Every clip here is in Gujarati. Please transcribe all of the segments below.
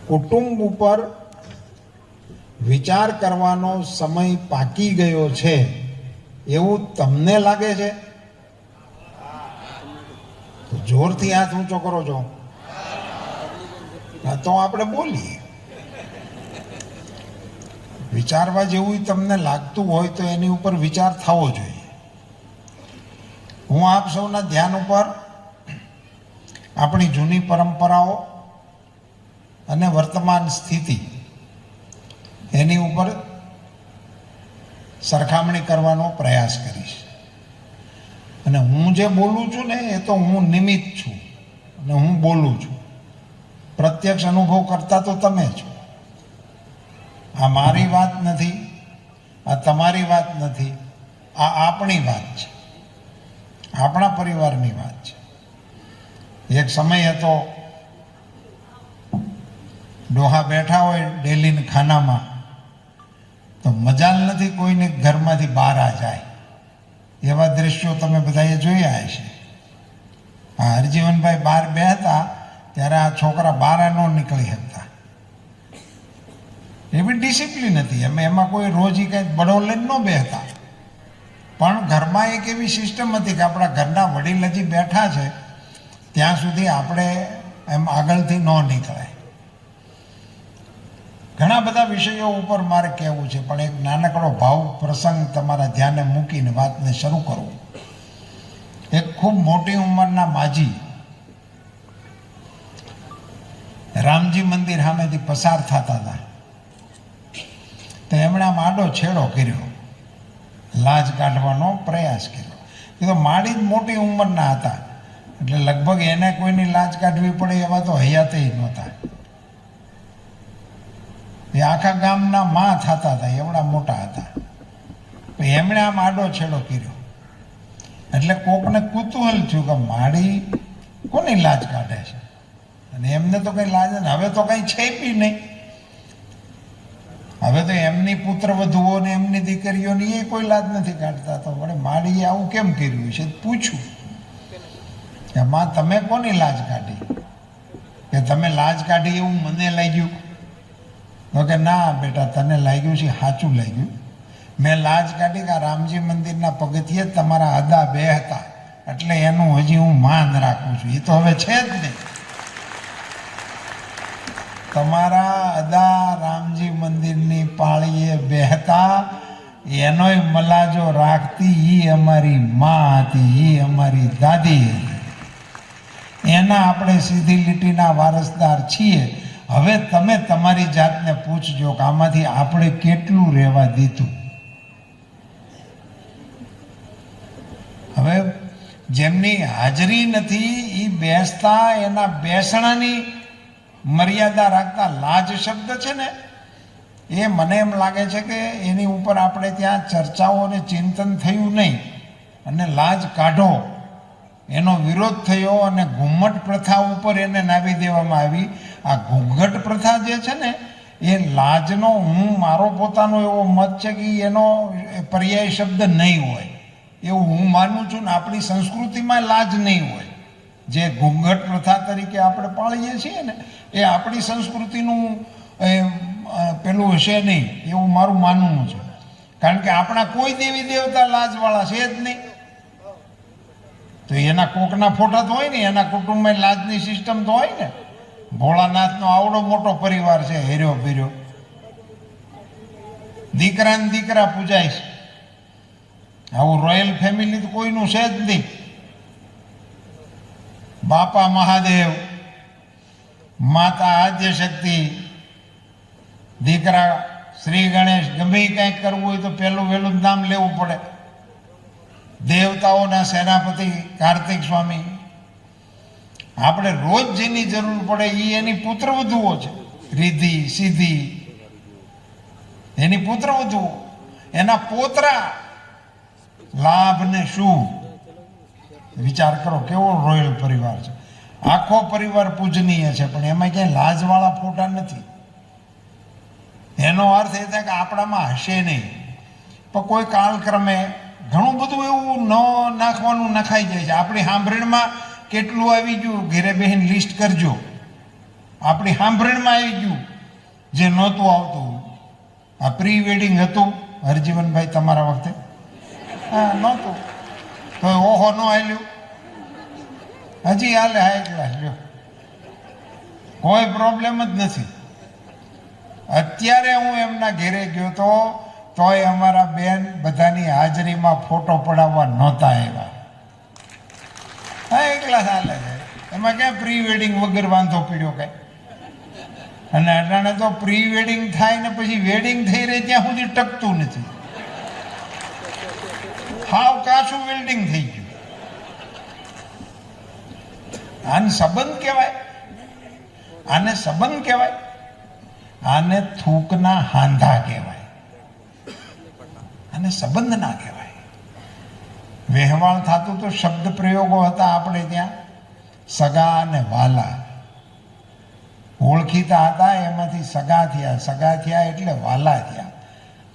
કુટુંબ ઉપર વિચાર કરવાનો સમય પાકી ગયો છે એવું તમને લાગે છે? તો જોરથી હાથ ઊંચો કરો છો તો આપણે બોલીએ. વિચારવા જેવું તમને લાગતું હોય તો એની ઉપર વિચાર થવો જોઈએ. હું આપ સૌના ધ્યાન ઉપર આપણી જૂની પરંપરાઓ અને વર્તમાન સ્થિતિ એની ઉપર સરખામણી કરવાનો પ્રયાસ કરીશ. અને હું જે બોલું છું ને એ તો હું નિમિત્ત છું અને હું બોલું છું. પ્રત્યક્ષ અનુભવ કરતા તો તમે છો. આ મારી વાત નથી, આ તમારી વાત નથી, આ આપણી વાત છે, આપણા પરિવારની વાત છે. એક સમય હતો ડોહા બેઠા હોય ડેલીના ખાનામાં તો મજાલ નથી કોઈને ઘરમાંથી બહાર આ જાય. એવા દ્રશ્યો તમે બધાએ જોયા હશે. આ હરજીવનભાઈ બહાર બેહતા ત્યારે આ છોકરા બહાર ન નીકળી શકતા. એવી ડિસિપ્લિન હતી. અમે એમાં કોઈ રોજ કંઈ બડો લઈને ન બેહતા. પણ ઘરમાં એક એવી સિસ્ટમ હતી કે આપણા ઘરના વડીલ હજી બેઠા છે ત્યાં સુધી આપણે એમ આગળથી ન નીકળાય. ઘણા બધા વિષયો ઉપર મારે કહેવું છે પણ એક નાનકડો ભાવ પ્રસંગ તમારા ધ્યાને મૂકીને વાતને શરૂ કરું. એક ખૂબ મોટી ઉંમરના માજી રામજી મંદિર સામેથી પસાર થતા હતા તો એમણે આમ આડો છેડો કર્યો, લાજ કાઢવાનો પ્રયાસ કર્યો. એ તો માડી જ મોટી ઉંમરના હતા એટલે લગભગ એને કોઈની લાજ કાઢવી પડે એવા તો હયાતે નહોતા. એ આખા ગામના માં થતા હતા, એવડા મોટા હતા. એમણે આમ આડો છેડો કર્યો એટલે કોકને કુતૂહલ થયું કે માડી કોની લાજ કાઢે છે અને એમને તો કંઈ લાજ ને હવે તો કંઈ છે બી નહીં. હવે તો એમની પુત્ર વધુઓ ને એમની દીકરીઓની એ કોઈ લાજ નથી કાઢતા. તો વળે માડીએ આવું કેમ કર્યું છે પૂછ્યું કે માં તમે કોની લાજ કાઢી? કે તમે લાજ કાઢી એવું મને લાગ્યું. તો કે ના બેટા તને લાગ્યું છે સાચું લાગ્યું. મેં લાજ કાઢી કે રામજી મંદિરના પગથિયે તમારા અદા બે હતા એટલે એનું હજી હું માન રાખું છું. એ તો હવે છે જ નહીં. તમારા અદા રામજી મંદિરની પાળીએ બેહતા એનોય મલાજો રાખતી એ અમારી માં હતી, એ અમારી દાદી હતી. એના આપણે સીધી લીટીના વારસદાર છીએ. હવે તમે તમારી જાતને પૂછજો કે આમાંથી આપણે કેટલું રહેવા દીધું. હવે જેમની હાજરી નથી એ બેસતા એના બેસણાની મર્યાદા રાખતા લાજ શબ્દ છે ને એ મને એમ લાગે છે કે એની ઉપર આપણે ત્યાં ચર્ચાઓ અને ચિંતન થયું નહીં અને લાજ કાઢો એનો વિરોધ થયો અને ઘુમ્મટ પ્રથા ઉપર એને નાવી દેવામાં આવી. આ ઘૂંઘટ પ્રથા જે છે ને એ લાજનો મારો પોતાનો એવો મત છે કે એનો પર્યાય શબ્દ નહીં હોય એવું હું માનું છું ને આપણી સંસ્કૃતિમાં લાજ નહીં હોય. જે ઘૂંઘટ પ્રથા તરીકે આપણે પાળીએ છીએ ને એ આપણી સંસ્કૃતિનું પેલું હશે નહીં એવું મારું માનવું છે. કારણ કે આપણા કોઈ દેવી દેવતા લાજવાળા છે જ નહીં. તો એના કોકના ફોટા તો હોય ને, એના કુટુંબમાં લાજની સિસ્ટમ તો હોય ને. ભોળાનાથનો આવડો મોટો પરિવાર છે, હેર્યો ભીર્યો, દીકરા ને દીકરા પૂજાય છે. આવું રોયલ ફેમિલી તો કોઈનું છે જ નહીં. બાપા મહાદેવ, માતા આદ્યશક્તિ, દીકરા શ્રી ગણેશ, ગમે કંઈક કરવું હોય તો પહેલું વહેલું નામ લેવું પડે. દેવતાઓના સેનાપતિ કાર્તિક સ્વામી. આપણે રોજ જેની જરૂર પડે એ એની પુત્રવધુઓ છે. રિદ્ધિ, સિદ્ધિ, એની પુત્રવધુઓ, એના પોતરા, લાભ ને શુભ. વિચાર કરો કેવો રોયલ પરિવાર છે. આખો પરિવાર પૂજનીય છે પણ એમાં ક્યાંય લાજવાળા ફોટા નથી. એનો અર્થ એ થાય કે આપણામાં હશે નહીં. પણ કોઈ કાળક્રમે ઘણું બધું એવું ન નાખવાનું નખાઈ જાય છે. આપણી સાંભળીમાં કેટલું આવી ગયું ઘેરે બહેન લિસ્ટ કરજો. આપણી સાંભળણમાં આવી ગયું જે નહોતું આવતું. આ પ્રી વેડિંગ હતું હરજીવનભાઈ તમારા વખતે? હા, નહોતું. તો ઓહો ન હાલ્યું, હજી હાલે હાઈ ક્લાસ. લ્યો, કોઈ પ્રોબ્લેમ જ નથી. અત્યારે હું એમના ઘેરે ગયો તો તોય અમારા બેન બધાની હાજરીમાં ફોટો પડાવવા નહોતા આવ્યા. હા, એકલા હાલે છે. એમાં ક્યાં પ્રી વેડિંગ વગર વાંધો પીડ્યો કઈ? અને અટાણે તો પ્રી વેડિંગ થાય ને પછી વેડિંગ થઈ રહી ત્યાં સુધી ટકતું નથી. હાવ કાશું વેલ્ડિંગ થઈ ગયું. આને સંબંધ કહેવાય? આને સંબંધ કહેવાય? આને થૂકના હાંધા કહેવાય. આને સંબંધ ના કહેવાય. વહેવાળ થતું તો શબ્દ પ્રયોગો હતા આપણે ત્યાં, સગા અને વાલા. ઓળખીતા હતા એમાંથી સગા થયા, સગા થયા એટલે વાલા થયા.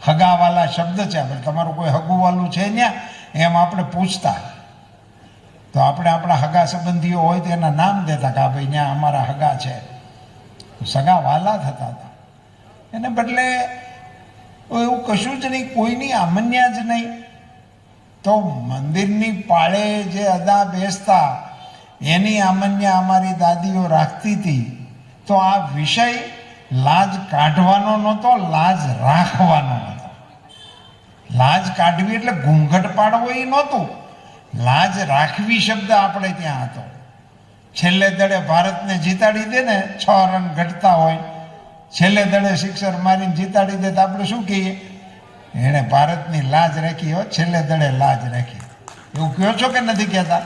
હગા વાલા શબ્દ છે, આપણે તમારું કોઈ હગું વાલું છે ત્યાં એમ આપણે પૂછતા. તો આપણે આપણા હગા સંબંધીઓ હોય તો એના નામ દેતા કે આ ભાઈ ત્યાં અમારા હગા છે. સગા વાલા થતા હતા. એને બદલે એવું કશું જ નહીં, કોઈની આમન્યા જ નહીં. તો મંદિરની પાળે જે અદા બેસતા એની આમન્યા અમારી દાદીઓ રાખતી હતી. તો આ વિષય લાજ કાઢવાનો નહોતો, લાજ રાખવાનો હતો. લાજ કાઢવી એટલે ઘૂંઘટ પાડવો એ નહોતું. લાજ રાખવી શબ્દ આપણે ત્યાં હતો. છેલ્લે દડે ભારતને જીતાડી દે ને, 6 રન ઘટતા હોય, છેલ્લે દડે સિક્સર મારીને જીતાડી દે તો આપણે શું કહીએ? એણે ભારતની લાજ રાખી હો, છેલ્લે દડે લાજ રાખી. એવું કહો છો કે નથી કહેતા?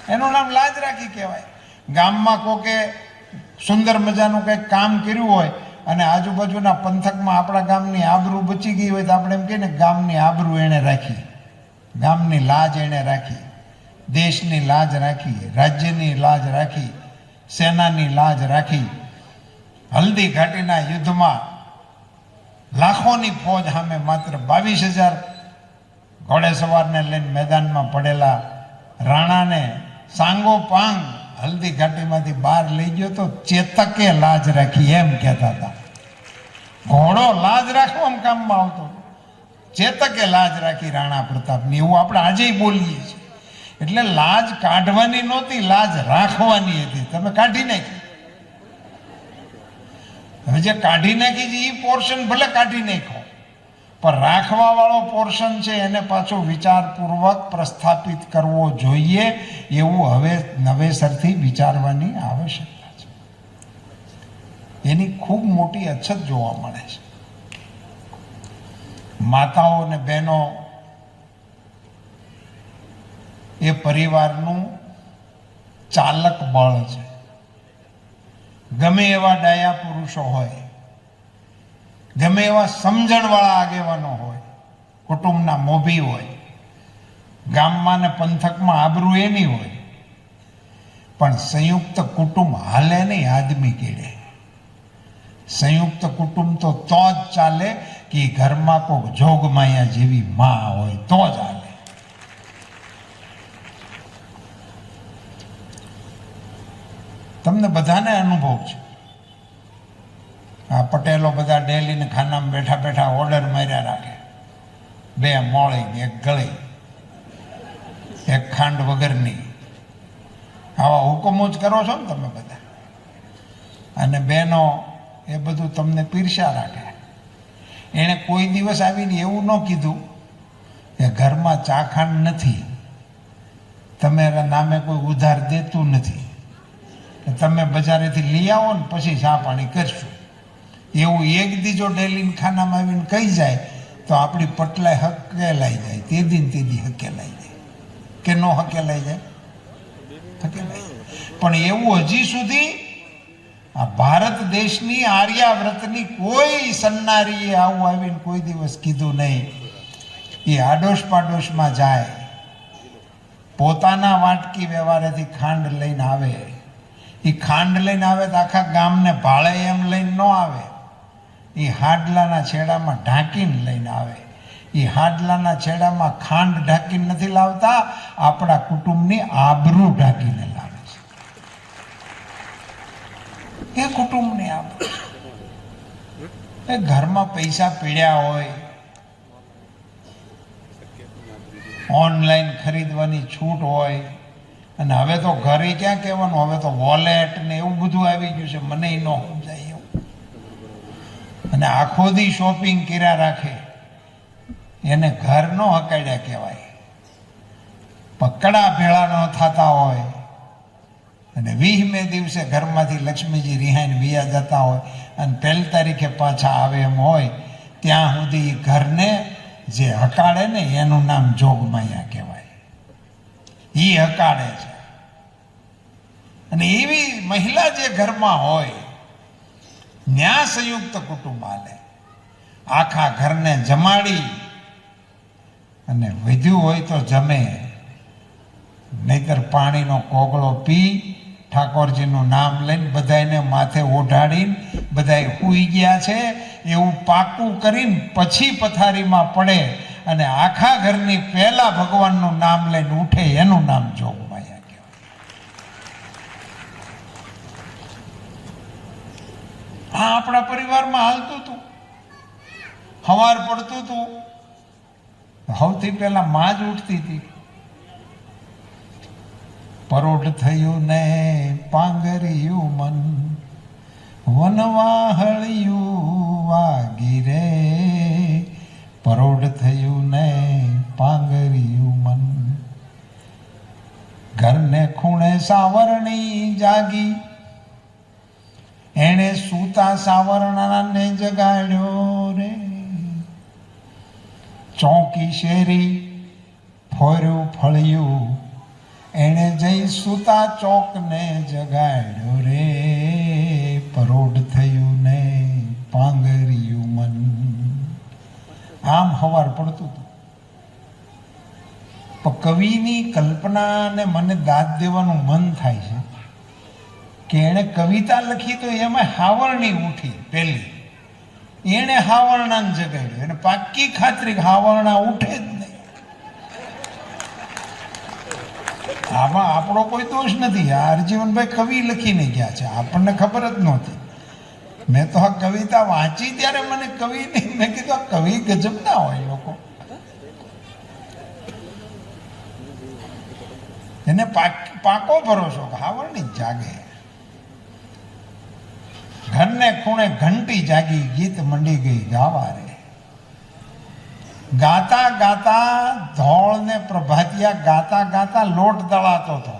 એનું નામ લાજ રાખી કહેવાય. ગામમાં કોકે સુંદર મજાનું કંઈક કામ કર્યું હોય અને આજુબાજુના પંથકમાં આપણા ગામની આબરૂ બચી ગઈ હોય તો આપણે એમ કહીએ ને ગામની આબરૂ એણે રાખી, ગામની લાજ એણે રાખી, દેશની લાજ રાખી, રાજ્યની લાજ રાખી, સેનાની લાજ રાખી. હલ્દી ઘાટીના યુદ્ધમાં લાખોની ફોજ સામે માત્ર 22,000 ઘોડેસવારને લઈને મેદાનમાં પડેલા રાણાને સાંગો પાંગ હલ્દી ઘાટીમાંથી બહાર લઈ ગયો તો ચેતકે લાજ રાખી એમ કહેતા હતા. ઘોડો લાજ રાખવામાં કામમાં આવતો, ચેતકે લાજ રાખી રાણા પ્રતાપની. એવું આપણે આજે બોલીએ છીએ. એટલે લાજ કાઢવાની નહોતી, લાજ રાખવાની હતી. તમે કાઢી નાખી. હવે જે કાઢી નાખી છે એ પોર્શન ભલે કાઢી નાખો, પણ રાખવા વાળો પોર્શન છે એને પાછો વિચારપૂર્વક પ્રસ્થાપિત કરવો જોઈએ. એવું હવે નવેસરથી વિચારવાની આવશ્યકતા છે. એની ખૂબ મોટી અછત જોવા મળે છે. માતાઓ અને બહેનો એ પરિવારનું ચાલક બળ છે. ગમે એવા ડાયા પુરુષો હોય, ગમે એવા સમજણવાળા આગેવાનો હોય, કુટુંબના મોભી હોય, ગામમાં ને પંથકમાં આબરૂ એની હોય, પણ સંયુક્ત કુટુંબ હાલે નહીં આદમી કેડે. સંયુક્ત કુટુંબ તો જ ચાલે કે ઘરમાં કોઈ જોગમાયા જેવી માં હોય તો જ હાલે. તમને બધાને અનુભવ છે. આ પટેલો બધા ડેલીને ખાનામાં બેઠા બેઠા ઓર્ડર માર્યા રાખે, 2 મોળી, 1 ગળી, 1 ખાંડ વગરની. આવા હુકમો જ કરો છો ને તમે બધા. અને બહેનો એ બધું તમને પીરસા રાખે. એણે કોઈ દિવસ આવીને એવું ન કીધું કે ઘરમાં ચા ખાંડ નથી, તમારા નામે કોઈ ઉધાર દેતું નથી, તમે બજારેથી લઈ આવો ને પછી ચા પાણી કરશું. એવું એક દી જો ડેલી ખાનામાં આવીને કહી જાય તો આપણી પટલાય હકેલાઈ જાય. તેદી હકેલાઈ જાય કે ન હકેલાઈ જાય? હકેલાઈ જાય. પણ એવું હજી સુધી આ ભારત દેશની આર્યાવ્રતની કોઈ સન્નારીએ આવું આવીને કોઈ દિવસ કીધું નહીં. એ આડોશ પાડોશમાં જાય, પોતાના વાટકી વ્યવહારેથી ખાંડ લઈને આવે. એ ખાંડ લઈને આવે તો આખા ગામને ભાળે એમ લઈને ન આવે. એ હાડલાના છેડામાં ઢાંકીને લઈને આવે. એ હાડલાના છેડામાં ખાંડ ઢાંકીને નથી લાવતા, આપણા કુટુંબની આબરૂ ઢાંકીને લાવે છે. એ કુટુંબની આબરૂ. એ ઘરમાં પૈસા પીડ્યા હોય, ઓનલાઈન ખરીદવાની છૂટ હોય, અને હવે તો ઘરે ક્યાં કહેવાનું, હવે તો વોલેટ ને એવું બધું આવી ગયું છે, મને ન સમજાય એવું. અને આખો દી શોપિંગ કર્યા રાખે, એને ઘર નો હકાડ્યા કહેવાય. પકડા ભેળા ન થતા હોય અને 20મે દિવસે ઘરમાંથી લક્ષ્મીજી રિહાઈને વિયા જતા હોય અને 1 તારીખે પાછા આવે એમ હોય, ત્યાં સુધી ઘરને જે હકાડે ને એનું નામ જોગમાયા કહેવાય. એ હકાડે છે. અને એવી મહિલા જે ઘરમાં હોય, ન્યા સંયુક્ત કુટુંબ હાલે. આખા ઘરને જમાડી અને વધ્યું હોય તો જમે, નહીતર પાણીનો કોગળો પી, ઠાકોરજીનું નામ લઈને બધાને માથે ઓઢાડીને બધાય સૂઈ ગયા છે એવું પાકું કરીને પછી પથારીમાં પડે અને આખા ઘરની પહેલા ભગવાનનું નામ લઈને ઉઠે, એનું નામ જોગમાયા કહેવાય. આ આપણા પરિવારમાં હાલતું હતું. સવાર પડતું હતું, સૌથી પહેલા માં જ ઉઠતી હતી. પરોઢ થયું ને પાંગર્યું મન, વનવાહળિયું વાગી રે. પરોઢ થયું ને પાંગર્યું મન, ઘરને ખૂણે સાવરણી જાગી. એણે સૂતા સાવરણાને જગાડ્યો રે. ચોકી શેરી ફોર્યું ફળ્યું, એણે જઈ સૂતા ચોકને જગાડ્યો રે. પરોઢ થયું ને પાંગર્યું મન. આમ સવાર પડતું હતું. પણ કવિની કલ્પનાને મને દાદ દેવાનું મન થાય છે કે એણે કવિતા લખી તો એમાં હાવરણી ઉઠી પહેલી. એણે હાવરણાને જગાડ્યું. એને પાક્કી ખાતરી હાવરણા ઉઠે જ નહીં. આમાં આપણો કોઈ દોષ નથી. આ હરજીવનભાઈ કવિ લખીને ગયા છે, આપણને ખબર જ નહોતી. મેં તો આ કવિતા વાંચી ત્યારે મને કવિ નહીં, મેં કીધું આ કવિ ગજબ ના હોય લોકો. એને પાકો ભરોસો હાવરણી જાગે. ઘરને ખૂણે ઘંટી જાગી, ગીત મંડી ગઈ ગાવા રે. ગાતા ગાતા ધોળ ને પ્રભાતિયા ગાતા ગાતા લોટ દળાતો હતો,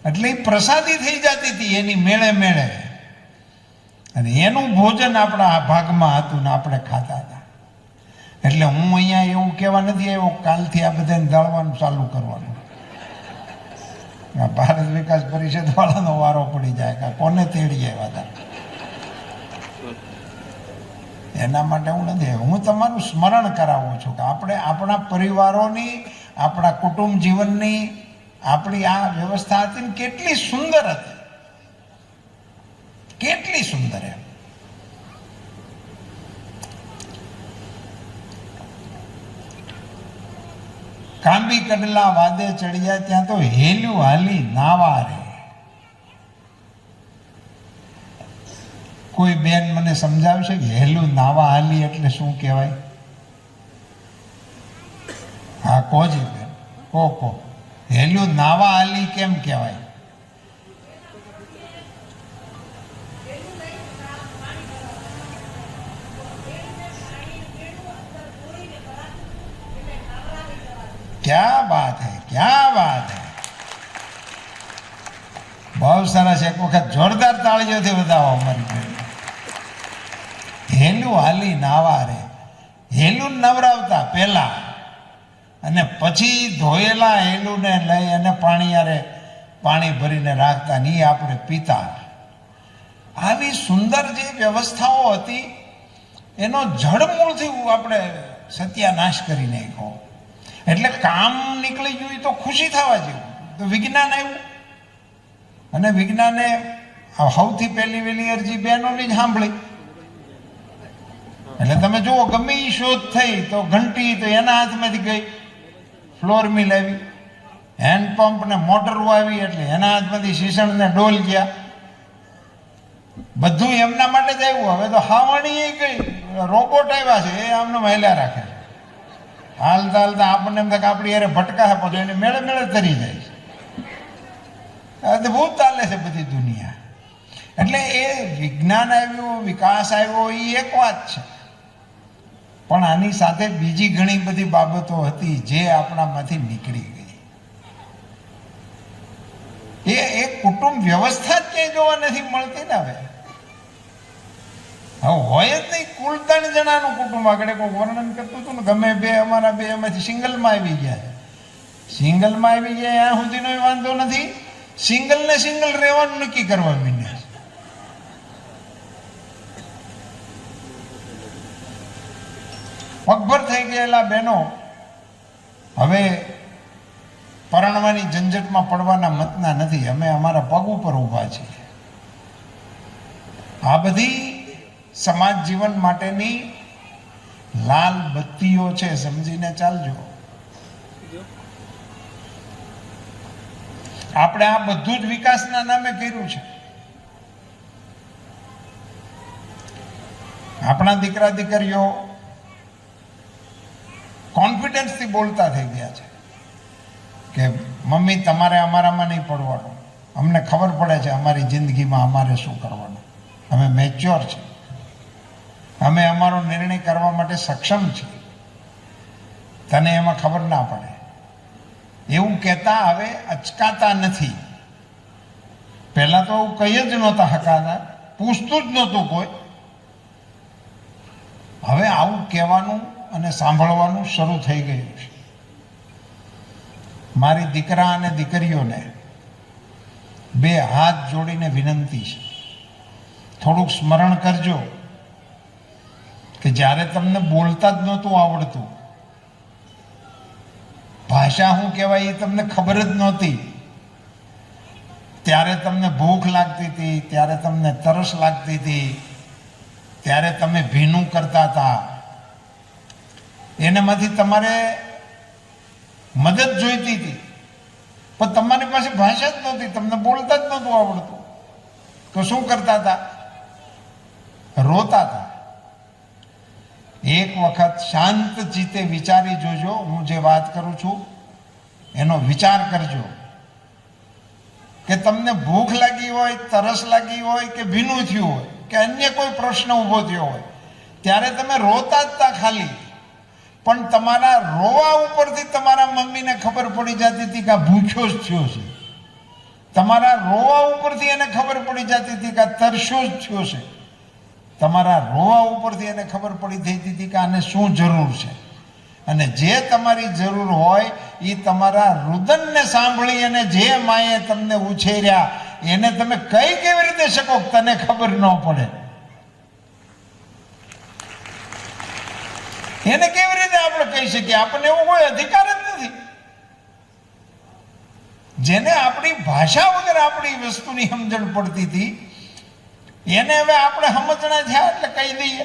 એટલે પ્રસાદી થઈ જતી હતી એની મેળે મેળે. અને એનું ભોજન આપણા ભાગમાં હતું ને આપણે ખાતા હતા. એટલે હું અહીંયા એવું કહેવા નથી આવ્યો કાલથી આ બધાને દળવાનું ચાલુ કરવાનું. ભારત વિકાસ પરિષદ વાળાનો વારો પડી જાય કે કોને તેડી આવ્યા હતા. એના માટે હું નથી, હું તમારું સ્મરણ કરાવું છું કે આપણે આપણા પરિવારોની, આપણા કુટુંબ જીવનની આપણી આ વ્યવસ્થા હતી ને કેટલી સુંદર હતી, કેટલી સુંદર. એમ કાંબી કડલા વાદે ચડ્યા, ત્યાં તો હેલ્યું હાલી નાવા રે. કોઈ બેન મને સમજાવશે કે હેલું નાવા હાલી એટલે શું કહેવાય? હા કોજી બેન, કો હેલું નાવા હાલી કેમ કહેવાય? क्या बात है, क्या बात है. બહુ સરસ. એક વખત જોરદાર તાળીઓથી વધાવો અમારી બેન. હેલું હાલી નાવા રે. હેલું નવરાવતા પહેલા અને પછી ધોયેલા હેલુંને લઈ અને પાણી ભરીને રાખતા ને આપણે પીતા. આવી સુંદર જે વ્યવસ્થાઓ હતી એનો જડમૂળથી આપણે સત્યાનાશ કરી નાખ્યો. એટલે કામ નીકળી ગયું તો ખુશી થવા જેવું. તો વિજ્ઞાન આવ્યું અને વિજ્ઞાને સૌથી પહેલી વહેલી અરજી બહેનોની જ સાંભળી. એટલે તમે જુઓ, ગમે એ શોધ થઈ તો ઘંટી તો એના હાથમાંથી ગઈ, ફ્લોર મિલ આવી, હેન્ડ પંપ ને મોટરો આવી એટલે એના હાથમાંથી શીશણ ને ડોલ ગયા. બધું એમના માટે જ આવ્યું. હવે તો હાવણી એ કઈ રોબોટ આવ્યા છે, એ આમને મહિલા રાખે છે. હાલતા હાલતા આપણને એમ થાય કે આપણી યારે ભટકા પછી એને મેળે મેળે તરી જાય છે. અદભુત ચાલે છે બધી દુનિયા. એટલે એ વિજ્ઞાન આવ્યું, વિકાસ આવ્યો, એ એક વાત છે. પણ આની સાથે બીજી ઘણી બધી બાબતો હતી જે આપણામાંથી નીકળી ગઈ. એ કુટુંબ વ્યવસ્થા જ ક્યાંય જોવા નથી મળતી ને. હવે હોય જ નહીં. કુલ 3 જણાનું કુટુંબ. આગળ કોઈ વર્ણન કરતું હતું ને, ગમે બે અમારા બે એમાંથી સિંગલમાં આવી ગયા છે. સિંગલમાં આવી ગયા ત્યાં સુધીનો વાંધો નથી. સિંગલ ને સિંગલ રહેવાનું નક્કી કરવા માંડ્યા. પગભર થઈ ગયેલા બહેનો હવે પરણવાની ઝંઝટમાં પડવાના મતના નથી. અમે અમારા પગ ઉપર ઊભા છીએ. આ બધી સમાજ જીવન માટેની લાલ બત્તીઓ છે, સમજીને ચાલજો. આપણે આ બધું જ વિકાસના નામે કર્યું છે. આપણા દીકરા દીકરીઓ કોન્ફિડન્સથી બોલતા થઈ ગયા છે કે મમ્મી તમારે અમારામાં નહીં પડવાનું, અમને ખબર પડે છે અમારી જિંદગીમાં અમારે શું કરવાનું, અમે મેચ્યોર છીએ, અમે અમારો નિર્ણય કરવા માટે સક્ષમ છીએ, તને એમાં ખબર ના પડે. એવું કહેતા હવે અચકાતા નથી. પહેલાં તો એવું કંઈ જ નહોતા હકાતા, પૂછતું જ નહોતું કોઈ. હવે આવું કહેવાનું અને સાંભળવાનું શરૂ થઈ ગયું છે. મારી દીકરા અને દીકરીઓને બે હાથ જોડીને વિનંતી છે, થોડુંક સ્મરણ કરજો કે જ્યારે તમને બોલતા જ નહોતું આવડતું, ભાષા શું કહેવાય એ તમને ખબર જ નહોતી, ત્યારે તમને ભૂખ લાગતી હતી, ત્યારે તમને તરસ લાગતી હતી, ત્યારે તમે ભીનું કરતા હતા. એનામાંથી તમારે મદદ જોઈતી હતી, પણ તમારી પાસે ભાષા જ નહોતી, તમને બોલતા જ નહોતું આવડતું. તો શું કરતા હતા? રોતા હતા. એક વખત શાંત ચિત્તે વિચારી જોજો. હું જે વાત કરું છું એનો વિચાર કરજો કે તમને ભૂખ લાગી હોય, તરસ લાગી હોય, કે ભીનું થયું હોય, કે અન્ય કોઈ પ્રશ્ન ઊભો થયો હોય, ત્યારે તમે રોતા જ હતા ખાલી. પણ તમારા રોવા ઉપરથી તમારા મમ્મીને ખબર પડી જતી હતી કે આ ભૂખ્યો જ થયો છે. તમારા રોવા ઉપરથી એને ખબર પડી જતી હતી કે આ તરસ્યો જ થયો છે. તમારા રોવા ઉપરથી એને ખબર પડી જતી હતી કે આને શું જરૂર છે. અને જે તમારી જરૂર હોય એ તમારા રુદનને સાંભળી અને જે માએ તમને ઉછેર્યા એને તમે કઈ કેવી રીતે શકો તને ખબર ન પડે? એને કેવી રીતે આપણે કહી શકીએ? આપણને એવો કોઈ અધિકાર જ નથી. જેને આપણી ભાષા વગર આપણી વસ્તુની સમજણ પડતી હતી એને હવે આપણે સમજણા થયા એટલે કહી દઈએ.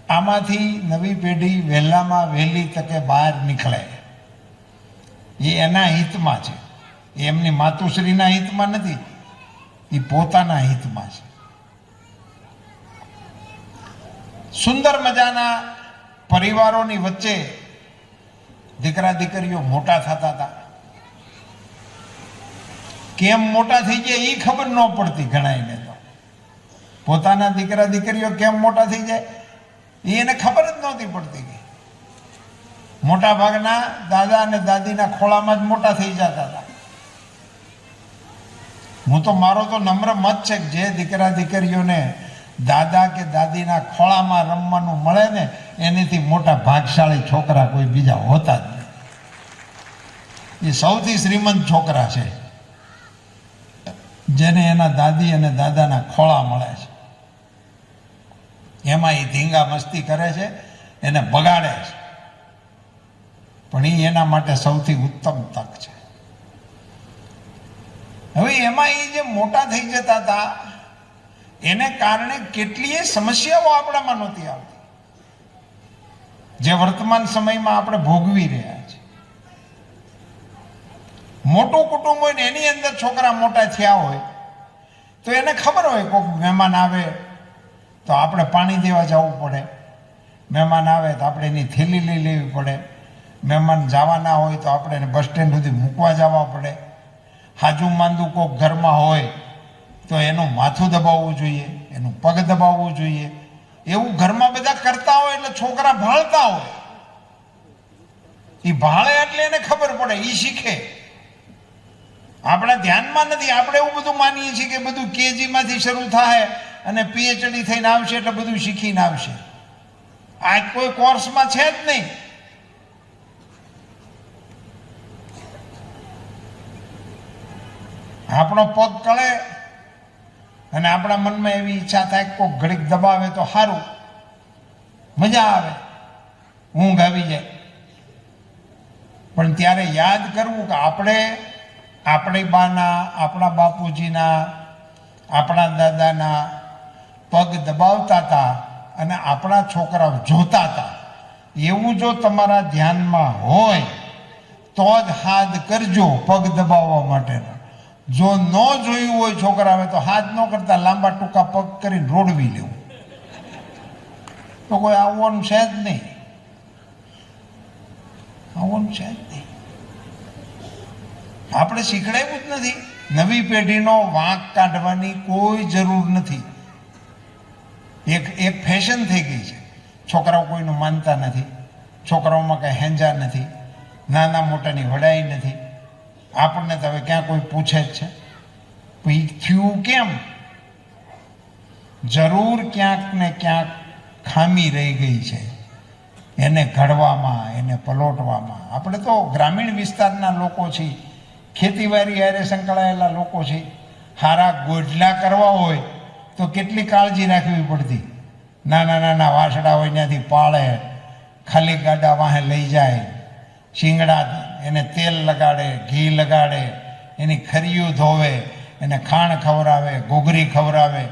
આમાંથી નવી પેઢી વહેલામાં વહેલી તકે બહાર નીકળે એ એના હિતમાં છે. એ એમની માતુશ્રીના હિતમાં નથી, એ પોતાના હિતમાં છે. સુંદર મજાના પરિવારોની વચ્ચે દીકરા દીકરીઓ મોટા થતા હતા. કેમ મોટા થઈ ગયા એ ખબર ન પડતી ઘણાને. તો પોતાના દીકરા દીકરીઓ કેમ મોટા થઈ જાય એને ખબર જ નહોતી પડતી. મોટા ભાગના દાદા અને દાદીના ખોળામાં જ મોટા થઈ જતા હતા. હું તો મારો તો નમ્ર મત છે કે જે દીકરા દીકરીઓને દાદા કે દાદીના ખોળામાં રમવાનું મળે ને એનાથી મોટા ભાગશાળી છોકરા કોઈ બીજા હોતા જ નહીં. એ સૌથી શ્રીમંત છોકરા છે જેને એના દાદી અને દાદાના ખોળા મળે છે. એમાં એ ધીંગા મસ્તી કરે છે, એને બગાડે છે, પણ એ એના માટે સૌથી ઉત્તમ તક છે. હવે એમાં એ જે મોટા થઈ જતા હતા એને કારણે કેટલીય સમસ્યાઓ આપણામાં નહોતી આવતી જે વર્તમાન સમયમાં આપણે ભોગવી રહ્યા છીએ. મોટું કુટુંબ હોય ને એની અંદર છોકરા મોટા થયા હોય તો એને ખબર હોય કોઈક મહેમાન આવે તો આપણે પાણી દેવા જવું પડે, મહેમાન આવે તો આપણે એની થેલી લઈ લેવી પડે, મહેમાન જવાના હોય તો આપણે એને બસ સ્ટેન્ડ સુધી મૂકવા જવા પડે, હાજુ માંદું કોઈક ઘરમાં હોય તો એનું માથું દબાવવું જોઈએ, એનું પગ દબાવવું જોઈએ. એવું ઘરમાં બધા કરતા હોય એટલે છોકરા ભાળતા હોય, એ ભાળે એટલે એને ખબર પડે, એ શીખે. આપણા ધ્યાનમાં નથી, આપણે એવું બધું માનીએ છીએ કે બધું કેજી માંથી શરૂ થાય અને પીએચડી થઈને આવશે એટલે બધું શીખીને આવશે. આ કોઈ કોર્સમાં છે જ નહીં. આપણો પગ કળે અને આપણા મનમાં એવી ઈચ્છા થાય કે કોઈ ઘડીક દબાવે તો સારું, મજા આવે, ઊંઘ આવી જાય. પણ ત્યારે યાદ કરવું કે આપણે આપણી બાના, આપણા બાપુજીના, આપણા દાદાના પગ દબાવતા હતા અને આપણા છોકરાઓ જોતા હતા. એવું જો તમારા ધ્યાનમાં હોય તો જ હાથ કરજો પગ દબાવવા માટેનો. જો ન જોયું હોય છોકરાઓએ તો હાથ ન કરતા લાંબા ટૂંકા પગ કરીને રોડવી લેવું. તો કોઈ આવવાનું છે જ નહીં, આવવાનું છે જ નહીં. આપણે શીખડાવ્યું જ નથી. નવી પેઢીનો વાંક કાઢવાની કોઈ જરૂર નથી. એક ફેશન થઈ ગઈ છે. છોકરાઓ કોઈનું માનતા નથી, છોકરાઓમાં કંઈ હેંજા નથી, નાના મોટાની વડાઈ નથી. આપણને તો હવે ક્યાં કોઈ પૂછે જ છે એ થયું કેમ? જરૂર ક્યાંક ને ક્યાંક ખામી રહી ગઈ છે, એને ઘડવામાં, એને પલોટવામાં. આપણે તો ગ્રામીણ વિસ્તારના લોકો છીએ, ખેતીવાડી હારે સંકળાયેલા લોકો છે. હારા ગોઢલા કરવા હોય તો કેટલી કાળજી રાખવી પડતી. નાના નાના વાસડા હોય ત્યાંથી પાળે, ખાલી ગાડા વાહે લઈ જાય, શીંગડા એને તેલ લગાડે, ઘી લગાડે, એની ખરીયું ધોવે, એને ખાણ ખવડાવે, ઘૂઘરી ખવડાવે.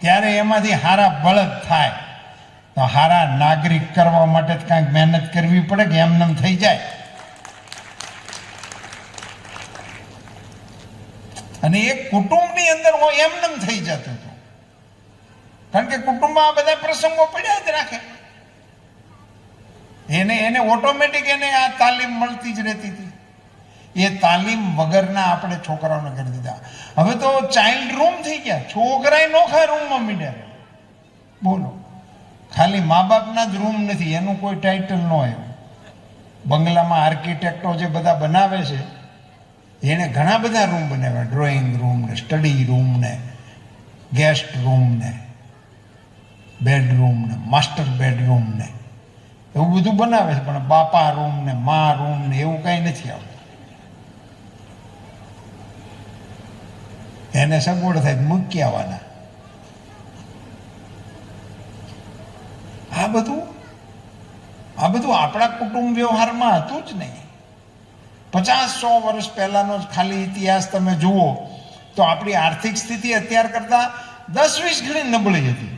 ત્યારે એમાંથી હારા બળદ થાય. તો હારા નાગરિક કરવા માટે કાંઈક મહેનત કરવી પડે કે એમનેમ થઈ જાય? અને એક કુટુંબની અંદર એમનેમ થઈ જતું હતું, કારણ કે કુટુંબમાં બધા પ્રસંગો પડ્યા જ રાખે. એને ઓટોમેટિક એને આ તાલીમ મળતી જ રહેતી હતી. એ તાલીમ વગરના આપણે છોકરાઓને કરી દીધા. હવે તો ચાઇલ્ડ રૂમ થઈ ગયા, છોકરાએ નોખા રૂમમાં મીડ્યા. બોલો, ખાલી મા બાપના જ રૂમ નથી, એનું કોઈ ટાઇટલ ન આવ્યું. બંગલામાં આર્કિટેક્ટો જે બધા બનાવે છે એને ઘણા બધા રૂમ બનાવ્યા, ડ્રોઈંગ રૂમ ને, સ્ટડી રૂમ ને, ગેસ્ટ રૂમ ને, બેડરૂમ ને, માસ્ટર બેડરૂમ ને, એવું બધું બનાવે છે. પણ બાપા રૂમ ને, મા રૂમ ને એવું કઈ નથી આવતું. એને સગવડ થાય મૂકી આવવાના. આ બધું આપણા કુટુંબ વ્યવહારમાં હતું જ નહીં. 50-100 વર્ષ પહેલાનો જ ખાલી ઇતિહાસ તમે જુઓ તો આપણી આર્થિક સ્થિતિ અત્યાર કરતા 10-20 ગણી નબળી હતી.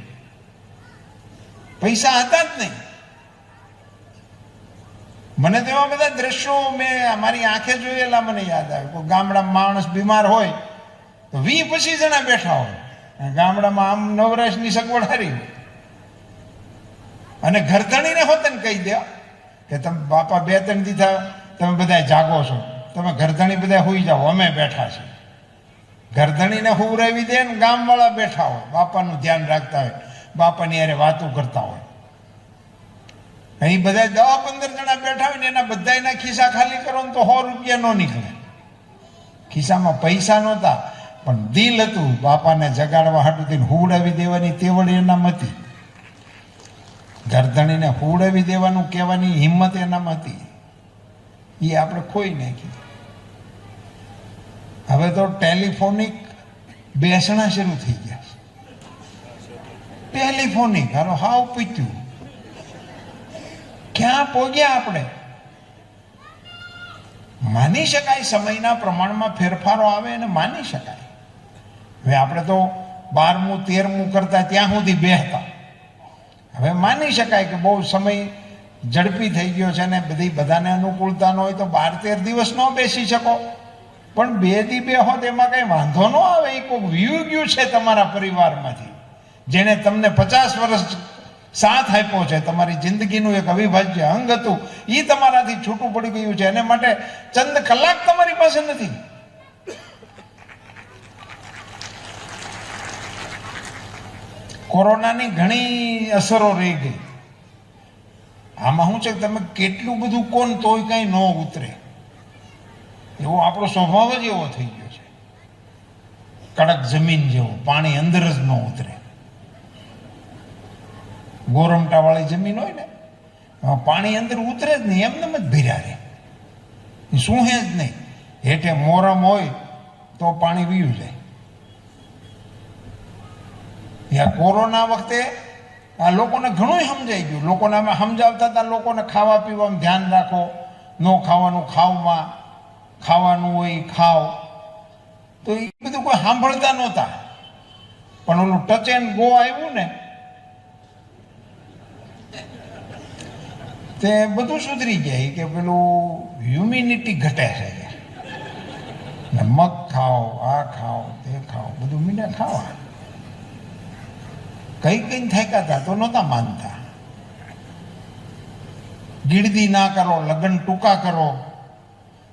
પૈસા હતા જ નહીં. મને તો એવા બધા દ્રશ્યો મેં અમારી આંખે જોયેલા મને યાદ આવે. કોઈ ગામડામાં માણસ બીમાર હોય તો 20-25 જણા બેઠા હોય. ગામડામાં આમ નવરાશની સગવડ હારી હોય. અને ઘરધણીને હોત ને કહી દે કે તમે બાપા 2-3 દીધા તમે બધા જાગો છો, તમે ઘરધણી બધા હુઈ જાઓ, અમે બેઠા છીએ. ઘરધણીને હુવરાવી દે ને ગામવાળા બેઠા હોય, બાપાનું ધ્યાન રાખતા હોય, બાપાની હારે વાતો કરતા હોય. અહીં બધા 10-15 જણા બેઠા હોય ને એના બધાના ખિસ્સા ખાલી કરો ને તો 100 રૂપિયા ન નીકળે. ખિસ્સામાં પૈસા નહોતા પણ દિલ હતું. બાપાને જગાડવા હાટું થઈને હુવડાવી દેવાની તેવડ એનામાં હતી. ઘરધણીને હુવડાવી દેવાનું કહેવાની હિંમત એનામાં હતી. એ આપણે ખોઈ નાખી. હવે તો ટેલિફોનિક બેસણા શરૂ થઈ ગયા છે. ટેલિફોનિક હારો હાવ પીત્યું. ક્યાં પહોંચ્યા આપણે? માની શકાય સમયના પ્રમાણમાં ફેરફારો આવે અને માની શકાય. હવે આપણે તો 12મું 13મું કરતા ત્યાં સુધી બેહતા. હવે માની શકાય કે બહુ સમય ઝડપી થઈ ગયો છે ને બધાને અનુકૂળતા ન હોય તો 12-13 દિવસ ન બેસી શકો. પણ બે દી બે હોત એમાં કઈ વાંધો ન આવે. એ કોઈ વ્યૂ ગયું છે તમારા પરિવારમાંથી, જેને તમને 50 વર્ષ સાથ આપ્યો છે, તમારી જિંદગીનું એક અવિભાજ્ય અંગ હતું, એ તમારાથી છૂટું પડી ગયું છે. એને માટે ચંદ કલાક તમારી પાસે નથી. કોરોનાની ઘણી અસરો રહી ગઈ. આમાં શું છે કે તમે કેટલું બધું કોણ તોય કઈ ન ઉતરે, એવો આપણો સ્વભાવ જ એવો થઈ ગયો છે. કડક જમીન જેવો, પાણી અંદર જ ન ઉતરે. ગોરમટા વાળી જમીન હોય ને, પાણી અંદર ઉતરે જ નહીં, એમને જ ભીર્યા રહે, શું હે જ નહીં. હેઠે મોરમ હોય તો પાણી વીયું જાય. કોરોના વખતે આ લોકોને ઘણું સમજાઈ ગયું. લોકોને અમે સમજાવતા હતા, લોકોને ખાવા પીવામાં ધ્યાન રાખો, ન ખાવાનું ખાવમાં, ખાવાનું હોય ખાવ, તો એ બધું કોઈ સાંભળતા નહોતા. પણ ઓલું ટચ એન્ડ ગો આવ્યું ને, તે બધું સુધરી જાય. કે પેલું હ્યુમિનિટી ઘટે છે, મગ ખાઓ, આ ખાઓ, તે ખાઓ, બધું મીઠા ખાવા. કઈ કઈ થાક્યા હતા તો નહોતા માનતા. ગીરદી ના કરો, લગ્ન ટૂંકા કરો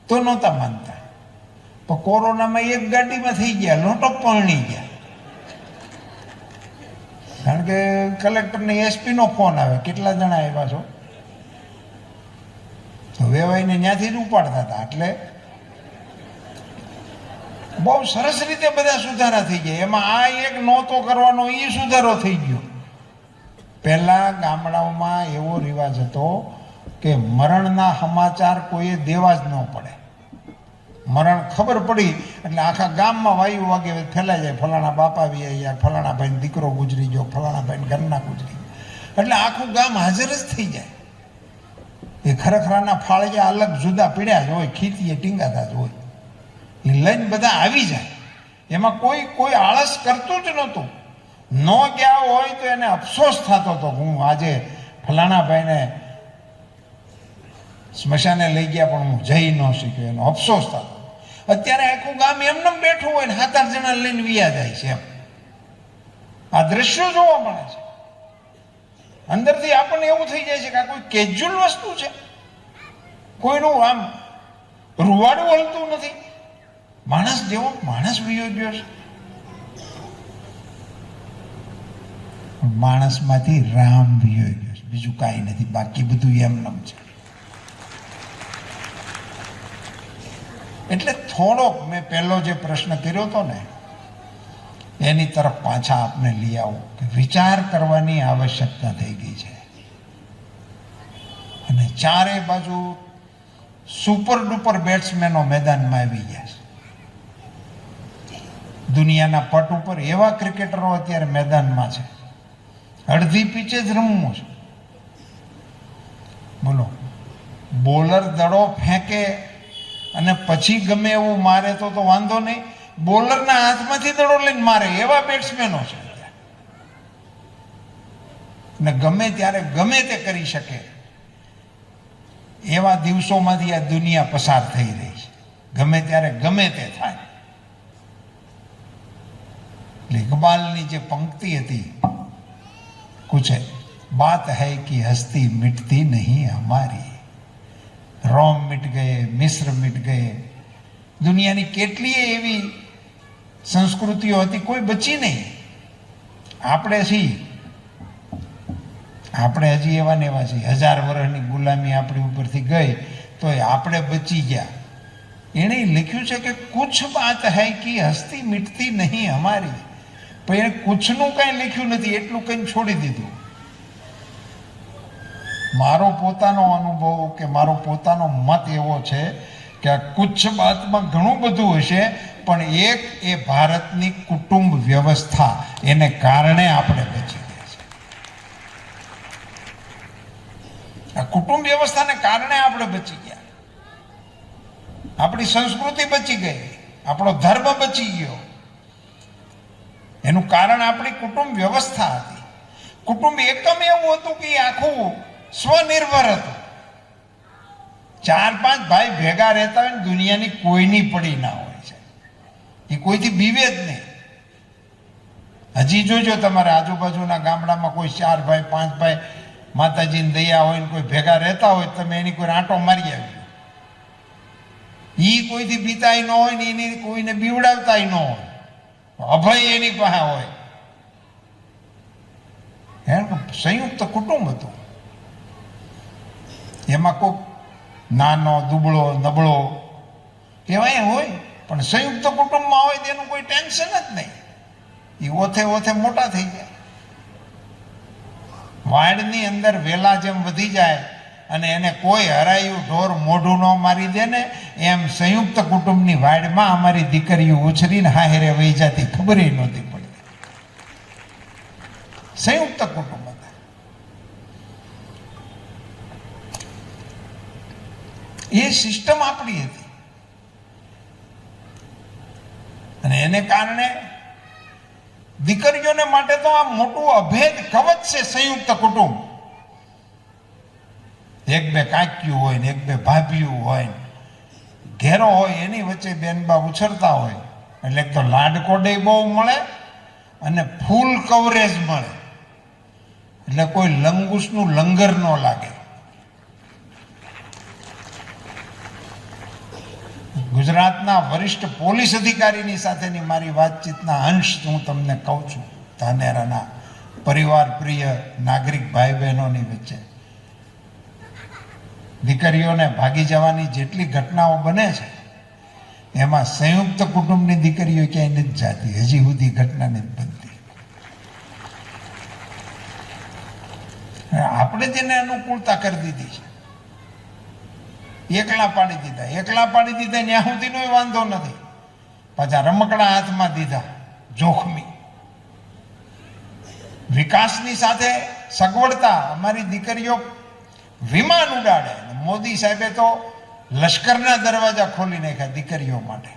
તો નહોતા માનતા. પણ કોરોનામાં એક ગાડીમાં થઈ ગયા, લોટો પરણી ગયા. કારણ કે કલેક્ટરને એસપી નો ફોન આવે, કેટલા જણા આવ્યા છો, તો વેવાઈને ત્યાંથી જ ઉપાડતા હતા. એટલે બહુ સરસ રીતે બધા સુધારા થઈ ગયા. એમાં આ એક નહોતો કરવાનો, એ સુધારો થઈ ગયો. પહેલા ગામડાઓમાં એવો રિવાજ હતો કે મરણના સમાચાર કોઈએ દેવા જ ન પડે. મરણ ખબર પડી એટલે આખા ગામમાં વાયુ વાગે ફેલાઈ જાય, ફલાણા બાપા આવી ગયા, ફલાણા ભાઈ દીકરો ગુજરી ગયો, ફલાણા ભાઈ ઘરના ગુજરી ગયો, એટલે આખું ગામ હાજર જ થઈ જાય. એ ખરેખરાના ફાળિયા અલગ જુદા પીડ્યા જ હોય, ખીતીએ ટીંગાતા જ હોય, એ લઈને બધા આવી જાય. એમાં કોઈ આળસ કરતું જ નહોતું. ન ગયા હોય તો એને અફસોસ થતો હતો, હું આજે ફલાણા ભાઈને સ્મશાને લઈ ગયા પણ હું જઈ ન શક્યો, એનો અફસોસ થતો. અત્યારે આખું ગામ એમને બેઠું હોય ને 7-8 જણા લઈને વિયા જાય છે. એમ આ દ્રશ્યો જોવા મળે છે. અંદરથી આપણને એવું થઈ જાય છે કે આ કોઈ કેજ્યુઅલ વસ્તુ છે, કોઈનું આમ રૂવાડું હલતું નથી. માણસ જેવો માણસ વિયો ગયો છે. માણસમાંથી રામ વિયો ગયો છે, બીજું કાંઈ નથી. બાકી બધું એમનેમ છે. એટલે થોડોક મેં પહેલો જે પ્રશ્ન કર્યો હતો ને, એની તરફ પાછા આપને લઈ આવું કે વિચાર કરવાની આવશ્યકતા થઈ ગઈ છે. અને ચારે બાજુ સુપર ડુપર બેટ્સમેનો મેદાનમાં આવી ગયા છે. દુનિયાના પટ ઉપર એવા ક્રિકેટરો અત્યારે મેદાનમાં છે, અડધી પીચે જ રમવું છે. બોલો, બોલર દડો ફેંકે અને પછી ગમે એવું મારે તો વાંધો નહીં, બોલરના હાથમાંથી દડો લઈને મારે એવા બેટ્સમેનો છે. ને ગમે ત્યારે ગમે તે કરી શકે એવા દિવસોમાંથી આ દુનિયા પસાર થઈ રહી છે. ગમે ત્યારે ગમે તે થાય. ઇકબાલની જે પંક્તિ હતી, कुछ बात है कि हस्ती मिटती नहीं हमारी, रोम मिट गए, मिस्र मिट गए, દુનિયાની કેટલીય એવી સંસ્કૃતિઓ હતી, કોઈ બચી નહીં. આપણે છીએ, આપણે હજી એવા ને એવા છીએ. 1000 વર્ષની ગુલામી આપણી ઉપરથી ગઈ તો આપણે બચી ગયા. એણે લખ્યું છે કે કુછ બાત હૈ કે હસ્તી મિટતી નહીં હમારી. પણ એને કુછનું કંઈ લખ્યું નથી, એટલું કંઈ છોડી દીધું. મારો પોતાનો અનુભવ કે મારો પોતાનો મત એવો છે કે આ કુછ બાતમાં ઘણું બધું હશે, પણ એક એ ભારતની કુટુંબ વ્યવસ્થા, એને કારણે આપણે બચી ગયા છે. આ કુટુંબ વ્યવસ્થાને કારણે આપણે બચી ગયા. આપણી સંસ્કૃતિ બચી ગઈ, આપણો ધર્મ બચી ગયો. એનું કારણ આપણી કુટુંબ વ્યવસ્થા હતી. કુટુંબ એકમ એવું હતું કે આખું સ્વનિર્ભર હતું. 4-5 ભાઈ ભેગા રહેતા હોય ને દુનિયાની કોઈની પડી ના હોય. એ કોઈથી બીવે જ નહીં. હજી જોજો તમારે આજુબાજુના ગામડામાં કોઈ 4 ભાઈ 5 ભાઈ માતાજીની દયા હોય ને કોઈ ભેગા રહેતા હોય, તમે એની કોઈ આંટો મારી આવી, ઈ કોઈથી બીતાય ન હોય ને એની કોઈને બીવડાવતાય ન હોય, અભય એની પાસે હોય. સંયુક્ત કુટુંબ હતું. એમાં કોઈક નાનો દુબળો નબળો એવાય હોય, પણ સંયુક્ત કુટુંબમાં હોય તેનું કોઈ ટેન્શન જ નહીં. એ ઓથે ઓથે મોટા થઈ જાય. વાડની અંદર વેલા જેમ વધી જાય અને એને કોઈ હરાયું ઢોર મોઢું ન મારી દે ને, એમ સંયુક્ત કુટુંબની વાડમાં અમારી દીકરીઓ ઉછરીને હાહેરે વહી જતી, ખબર નહોતી પડતી. સંયુક્ત કુટુંબ હતા. એ સિસ્ટમ આપણી હતી અને એને કારણે દીકરીઓને માટે તો આ મોટું અભેદ કવચ છે સંયુક્ત કુટુંબ. એક બે કાક્યું હોય ને એક બે ભાભીયું હોય ને ઘેરો હોય, એની વચ્ચે બેનબા ઉછરતા હોય એટલે એક તો લાડકોડે બહુ મળે અને ફૂલ કવરેજ મળે, એટલે કોઈ લંગૂસનું લંગર ન લાગે. ગુજરાતના વરિષ્ઠ પોલીસ અધિકારીની સાથેની મારી વાતચીતના અંશ હું તમને કહું છું. ધાનેરાના પરિવાર પ્રિય નાગરિક ભાઈ બહેનોની વચ્ચે દીકરીઓને ભાગી જવાની જેટલી ઘટનાઓ બને છે, એમાં સંયુક્ત કુટુંબની દીકરીઓ ક્યાંય નથી જાતી. હજી સુધી ઘટના નથી બનતી. આપણે જેને અનુકૂળતા કરી દીધી છે, એકલા પાડી દીધા ત્યાં સુધીનો વાંધો નથી. પાછા રમકડા હાથમાં દીધા, જોખમી. વિકાસની સાથે સગવડતા. અમારી દીકરીઓ વિમાન ઉડાડે. મોદી સાહેબે તો લશ્કરના દરવાજા ખોલી નાખ્યા દીકરીઓ માટે.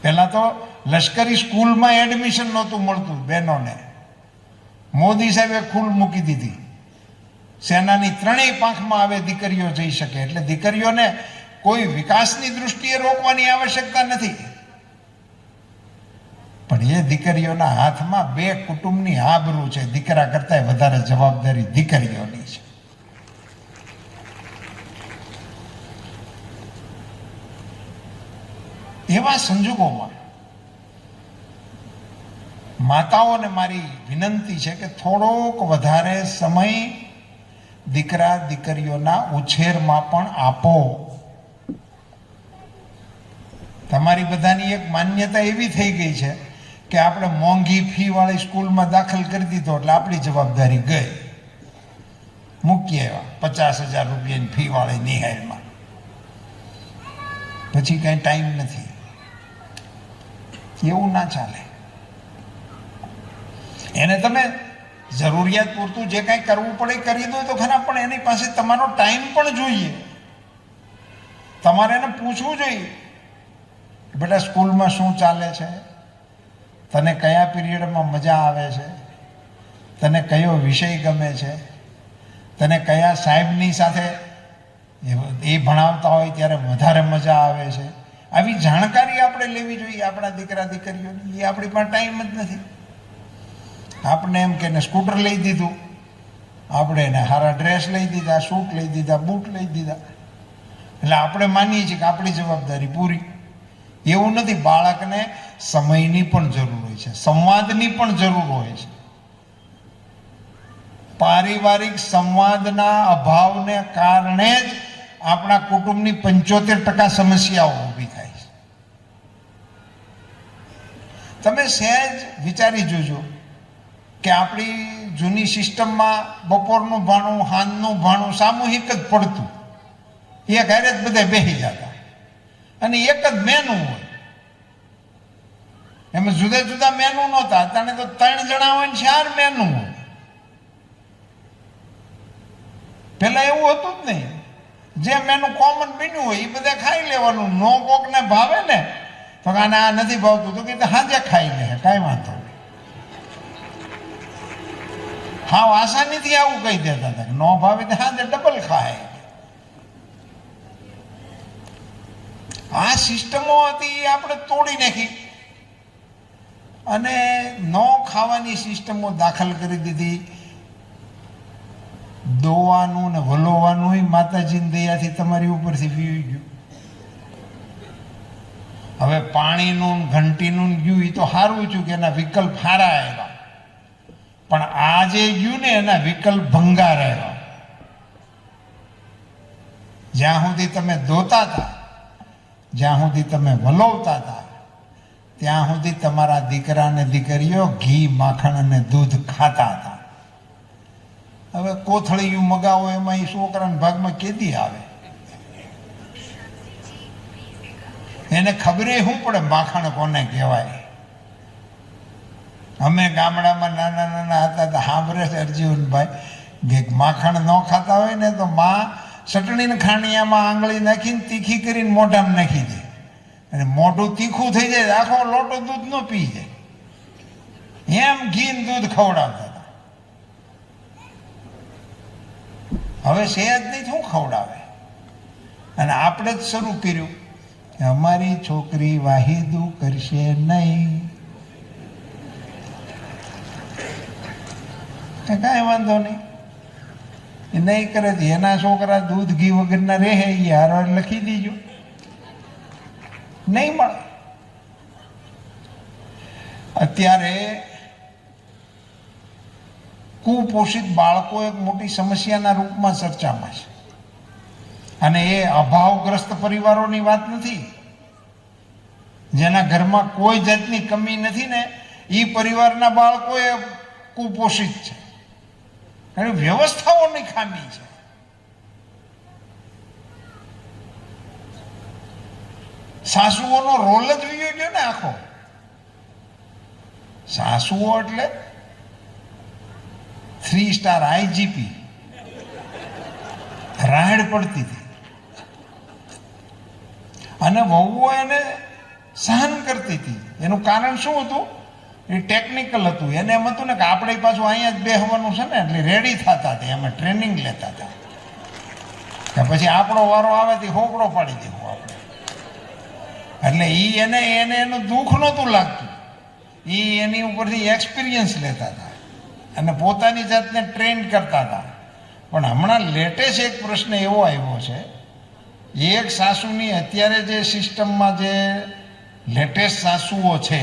પહેલા તો લશ્કરી સ્કૂલમાં એડમિશન નહોતું મળતું બહેનોને, મોદી સાહેબે ખુલ્લ મૂકી દીધી. સેનાની ત્રણેય પાંખમાં આવે દીકરીઓ જઈ શકે. એટલે દીકરીઓને કોઈ વિકાસની દૃષ્ટિએ રોકવાની આવશ્યકતા નથી. પણ એ દીકરીઓના હાથમાં બે કુટુંબની આબરૂ છે. દીકરા કરતા વધારે જવાબદારી દીકરીઓની છે. એવા સંજોગોમાં માતાઓને મારી વિનંતી છે કે થોડોક વધારે સમય દીકરા દીકરીઓના ઉછેરમાં પણ આપો. તમારી બધાની એક માન્યતા એવી થઈ ગઈ છે કે આપણે મોંઘી ફી વાળી સ્કૂલમાં દાખલ કરી દીધો એટલે આપણી જવાબદારી ગઈ. મૂકીએ એવા 50,000 રૂપિયાની ફી વાળી નિહાળમાં, પછી કઈ ટાઈમ નથી. એવું ના ચાલે. એને તમે જરૂરિયાત પૂરતું જે કાંઈ કરવું પડે કરી દો તો ખરા, પણ એની પાસે તમારો ટાઈમ પણ જોઈએ. તમારે એને પૂછવું જોઈએ, બેટા સ્કૂલમાં શું ચાલે છે, તને કયા પીરિયડમાં મજા આવે છે, તને કયો વિષય ગમે છે, તને કયા સાહેબની સાથે એ ભણાવતા હોય ત્યારે વધારે મજા આવે છે. આવી જાણકારી આપણે લેવી જોઈએ આપણા દીકરા દીકરીઓની. એ આપણી પાસે ટાઈમ જ નથી. આપણે એમ કે સ્કૂટર લઈ દીધું, આપણે એને સારા ડ્રેસ લઈ દીધા, સૂટ લઈ દીધા, બૂટ લઈ દીધા, એટલે આપણે માનીએ છીએ કે આપણી જવાબદારી પૂરી. એવું નથી. બાળકને સમયની પણ જરૂર હોય છે, સંવાદની પણ જરૂર હોય છે. પારિવારિક સંવાદના અભાવને કારણે જ આપણા કુટુંબની 75% સમસ્યાઓ ઊભી થાય છે. તમે સહેજ વિચારી જોજો કે આપણી જૂની સિસ્ટમમાં બપોરનું ભાણું, સાંજનું ભાણું સામૂહિક જ પડતું. એક હારે જ બધા બેસી જતા અને એક જ મેનુ હોય. એમાં જુદા જુદા મેનુ નહોતા. અત્યારે તો 3 જણા હોય ને 4 મેનુ હોય. પેલા એવું હતું જ નહીં. જે મેનુ કોમન બન્યું હોય એ બધા ખાઈ લેવાનું. નો કોકને ભાવે ને તો આને આ નથી ભાવતું તો કે હાજે ખાઈ લે, કાંઈ વાંધો નહીં. હા, આસાનીથી આવું કહી દેતા હતા કે નો ભાવે તો હાજે ડબલ ખાય. આ સિસ્ટમો હતી એ આપણે તોડી નાખી અને ન ખાવાની સિસ્ટમો દાખલ કરી દીધી. દોવાનું ને વલોવાનું માતાજીની દયાથી તમારી ઉપરથી પીવી ગયું. હવે પાણીનું ઘંટીનું ગયું એ તો સારું છું કે એના વિકલ્પ સારા આવ્યા, પણ આ જે ગયું ને એના વિકલ્પ ભંગાર આવ્યા. જ્યાં સુધી તમે દોતા હતા, જ્યાં સુધી તમે વલોવતા હતા, ત્યાં સુધી તમારા દીકરા અને દીકરીઓ ઘી માખણ અને દૂધ ખાતા હતા. હવે કોથળીયું મગાવો એમાં એ છોકરાના ભાગમાં કેદી આવે? એને ખબરે શું પડે માખણ કોને કહેવાય? અમે ગામડામાં નાના નાના હતા તો સાંભળે છે અરજીવનભાઈ કે માખણ ન ખાતા હોય ને તો માં ચટણીને ખાણીયામાં આંગળી નાખીને તીખી કરીને મોઢામાં નાખી દે અને મોઢું તીખું થઈ જાય, આખો લોટો દૂધ ન પી જાય. એમ ઘી દૂધ ખવડાવતા હતા. હવે સહેજ નહીં શું ખવડાવે? અને આપણે જ શરૂ કર્યું કે અમારી છોકરી વાહિદું કરશે નહીં. કાંઈ વાંધો નહીં, એ નહીં કરે તો એના છોકરા દૂધ ઘી વગરના રહે એ હારવાર લખી દીજો, નહીં મળે. અત્યારે કુપોષિત બાળકો એક મોટી સમસ્યાના રૂપમાં ચર્ચામાં છે. અને એ અભાવગ્રસ્ત પરિવારોની વાત નથી. જેના ઘરમાં કોઈ જાતની કમી નથી ને એ પરિવારના બાળકો એ કુપોષિત છે. એની વ્યવસ્થાઓની ખામી છે. સાસુઓનો રોલ જ વિયો ગયો ને આખો. સાસુઓ એટલે 3 સ્ટાર આઈજીપી રાહડ પડતી હતી અને વહુઓ એને સહન કરતી હતી. એનું કારણ શું હતું? એ ટેકનિકલ હતું. એને એમ હતું ને કે આપણે પાછું અહીંયા જ બેસવાનું છે ને, એટલે રેડી થતા હતા, એમાં ટ્રેનિંગ લેતા હતા કે પછી આપણો વારો આવે તે હોકડો પાડી દેવો આપણે. એટલે એને એનું દુઃખ નહોતું લાગતું. એ એની ઉપરથી એક્સપિરિયન્સ લેતા હતા અને પોતાની જાતને ટ્રેન કરતા હતા. પણ હમણાં લેટેસ્ટ એક પ્રશ્ન એવો આવ્યો છે, એક સાસુની અત્યારે જે સિસ્ટમમાં જે લેટેસ્ટ સાસુઓ છે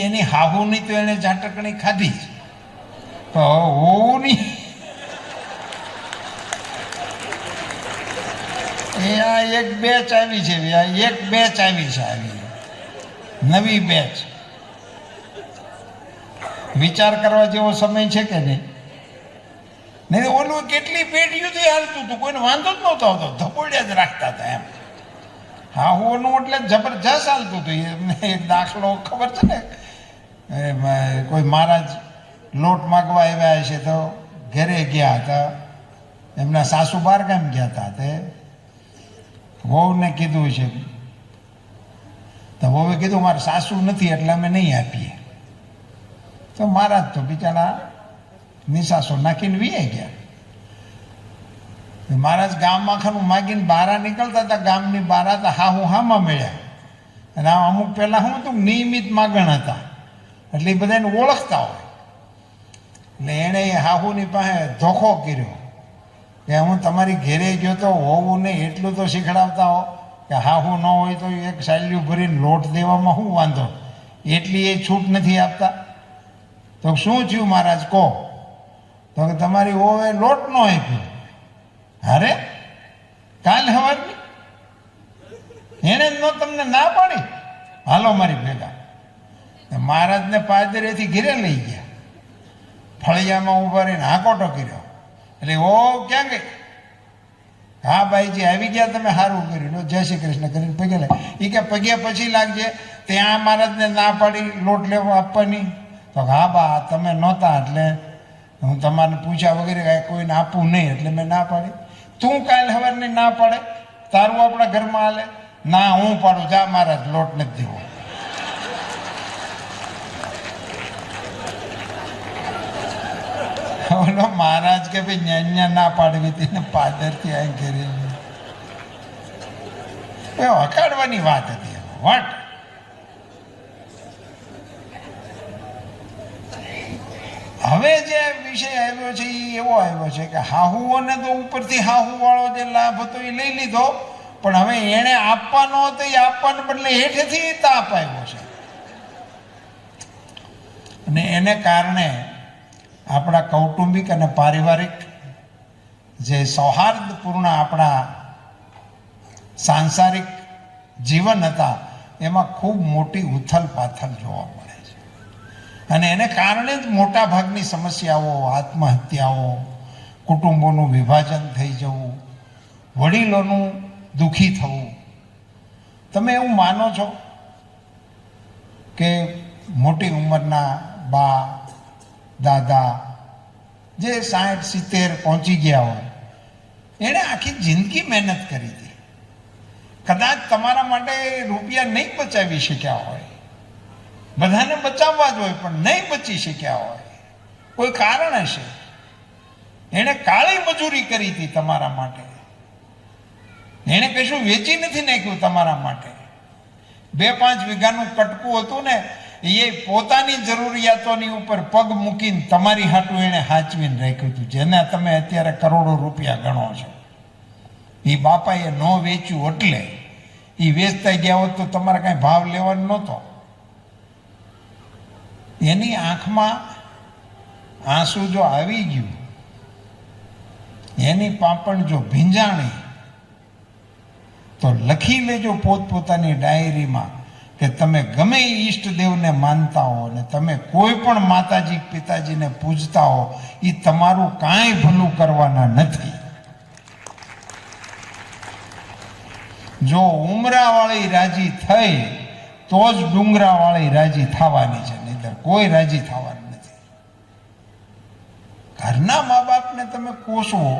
એની હાહુની તો એને ઝાટકણી ખાધી જ, તો હોની એ આ એક બેચ આવી છે, એક બેચ આવી છે, આવી નવી બેચ. વિચાર કરવા જેવો સમય છે કે નહીં? નહીં ઓલું કેટલી પેઢીઓથી હાલતું હતું, કોઈને વાંધો જ નહોતો આવતો, ધપોડ્યા જ રાખતા હતા એમ. હા હોનું એટલે જબરજસ્ત હાલતું હતું. એમને એક દાખલો ખબર છે ને, કોઈ મહારાજ લોટ માગવા આવ્યા છે તો ઘરે ગયા હતા, એમના સાસુ બહાર ગામ ગયા હતા, તે વહુને કીધું છે તો વહુએ કીધું મારે સાસુ નથી એટલે અમે નહીં આપીએ. તો મહારાજ તો બિચારા નિશાસો નાખીને વીએ ગયા. મહારાજ ગામમાં ખાનું માગીને બહાર નીકળતા હતા, ગામની બહાર હતા, હાહુ હામાં મળ્યા. અને અમુક પહેલાં શું હતું, નિયમિત માગણ હતા એટલે એ બધાને ઓળખતા હોય. એટલે એણે હાહુની પાસે ધોખો કર્યો કે હું તમારી ઘેરે ગયો તો હોવું નહીં એટલું તો શીખડાવતા હો કે હાહુ ન હોય તો એક સાલ્યું ભરીને લોટ દેવામાં શું વાંધો, એટલી એ છૂટ નથી આપતા. તો શું થયું મહારાજ કહો? તો કે તમારી હોવે લોટ ન આપ્યો. અરે કાલ સવારની એને જ તમને ના પાડી, હાલો મારી ભેગા. મહારાજને પાદરેથી ઘેરે લઈ ગયા, ફળિયામાં ઊભા રહીને હાકોટો કર્યો. એટલે ઓ ક્યાં ગઈ? હા ભાઈજી આવી ગયા, તમે સારું કર્યું, જય શ્રી કૃષ્ણ કરીને પગે લાગ. એ કે પગે પછી લાગજે, ત્યાં મહારાજને ના પાડી લોટ લેવા આપવાની. તો હા બા તમે નહોતા એટલે હું તમારે પૂછ્યા વગેરે કાંઈ કોઈને આપવું નહીં એટલે મેં ના પાડી. તું કાલ સવારની ના પાડે, તારું આપણા ઘરમાં હાલે? ના હું પાડું, જા મહારાજ લોટ નથી દેવો. બોલો મહારાજ કે ભાઈ ન્યા ના પાડવી હતી ને પાદરથી આ ઘેરે. એ હકાડવાની વાત હતી. વટ હવે જે વિષય આવ્યો છે એ એવો આવ્યો છે કે હાહુઓને તો ઉપરથી હાહુ વાળો જે લાભ હતો એ લઈ લીધો, પણ હવે એને આપવાનો હતો એ આપવાને બદલે હેઠેથી તાપ આવ્યો છે. અને એને કારણે આપણા કૌટુંબિક અને પારિવારિક જે સૌહાર્દપૂર્ણ આપણા સાંસારિક જીવન હતા એમાં ખૂબ મોટી ઉથલ પાથલ જોવા મળે છે. અને એને કારણે જ મોટા ભાગની સમસ્યાઓ, આત્મહત્યાઓ, કુટુંબોનું વિભાજન થઈ જવું, વડીલોનું દુઃખી થવું. તમે એવું માનો છો કે મોટી ઉંમરના બા દાદા જે 60-70 પહોંચી ગયા હોય, એણે આખી જિંદગી મહેનત કરી હતી, કદાચ તમારા માટે રૂપિયા નહીં બચાવી શક્યા હોય, બધાને બચાવવા જ હોય પણ નહીં બચી શક્યા હોય, કોઈ કારણ હશે, એણે કાળી મજૂરી કરી હતી તમારા માટે, એણે કશું વેચી નથી નાખ્યું તમારા માટે. 2-5 વીઘાનું કટકું હતું ને, એ પોતાની જરૂરિયાતોની ઉપર પગ મૂકીને તમારી હાટું એણે હાચવીને રાખ્યું હતું, જેને તમે અત્યારે કરોડો રૂપિયા ગણો છો. એ બાપાએ ન વેચ્યું એટલે એ વેચતા ગયા હોત તો તમારે કાંઈ ભાવ લેવાનો નહોતો. એની આંખમાં આંસુ જો આવી ગયું, એની પાપણ જો ભીંજાણી, તો લખી લેજો પોતપોતાની ડાયરીમાં કે તમે ગમે એ ઈષ્ટદેવને માનતા હો અને તમે કોઈ પણ માતાજી પિતાજીને પૂજતા હો, એ તમારું કાંઈ ભલું કરવાના નથી. જો ઉમરાવાળી રાજી થઈ તો જ ડુંગરાવાળી રાજી થવાની છે, નહીંતર કોઈ રાજી થવાની નથી. ઘરના મા બાપને તમે કોસવો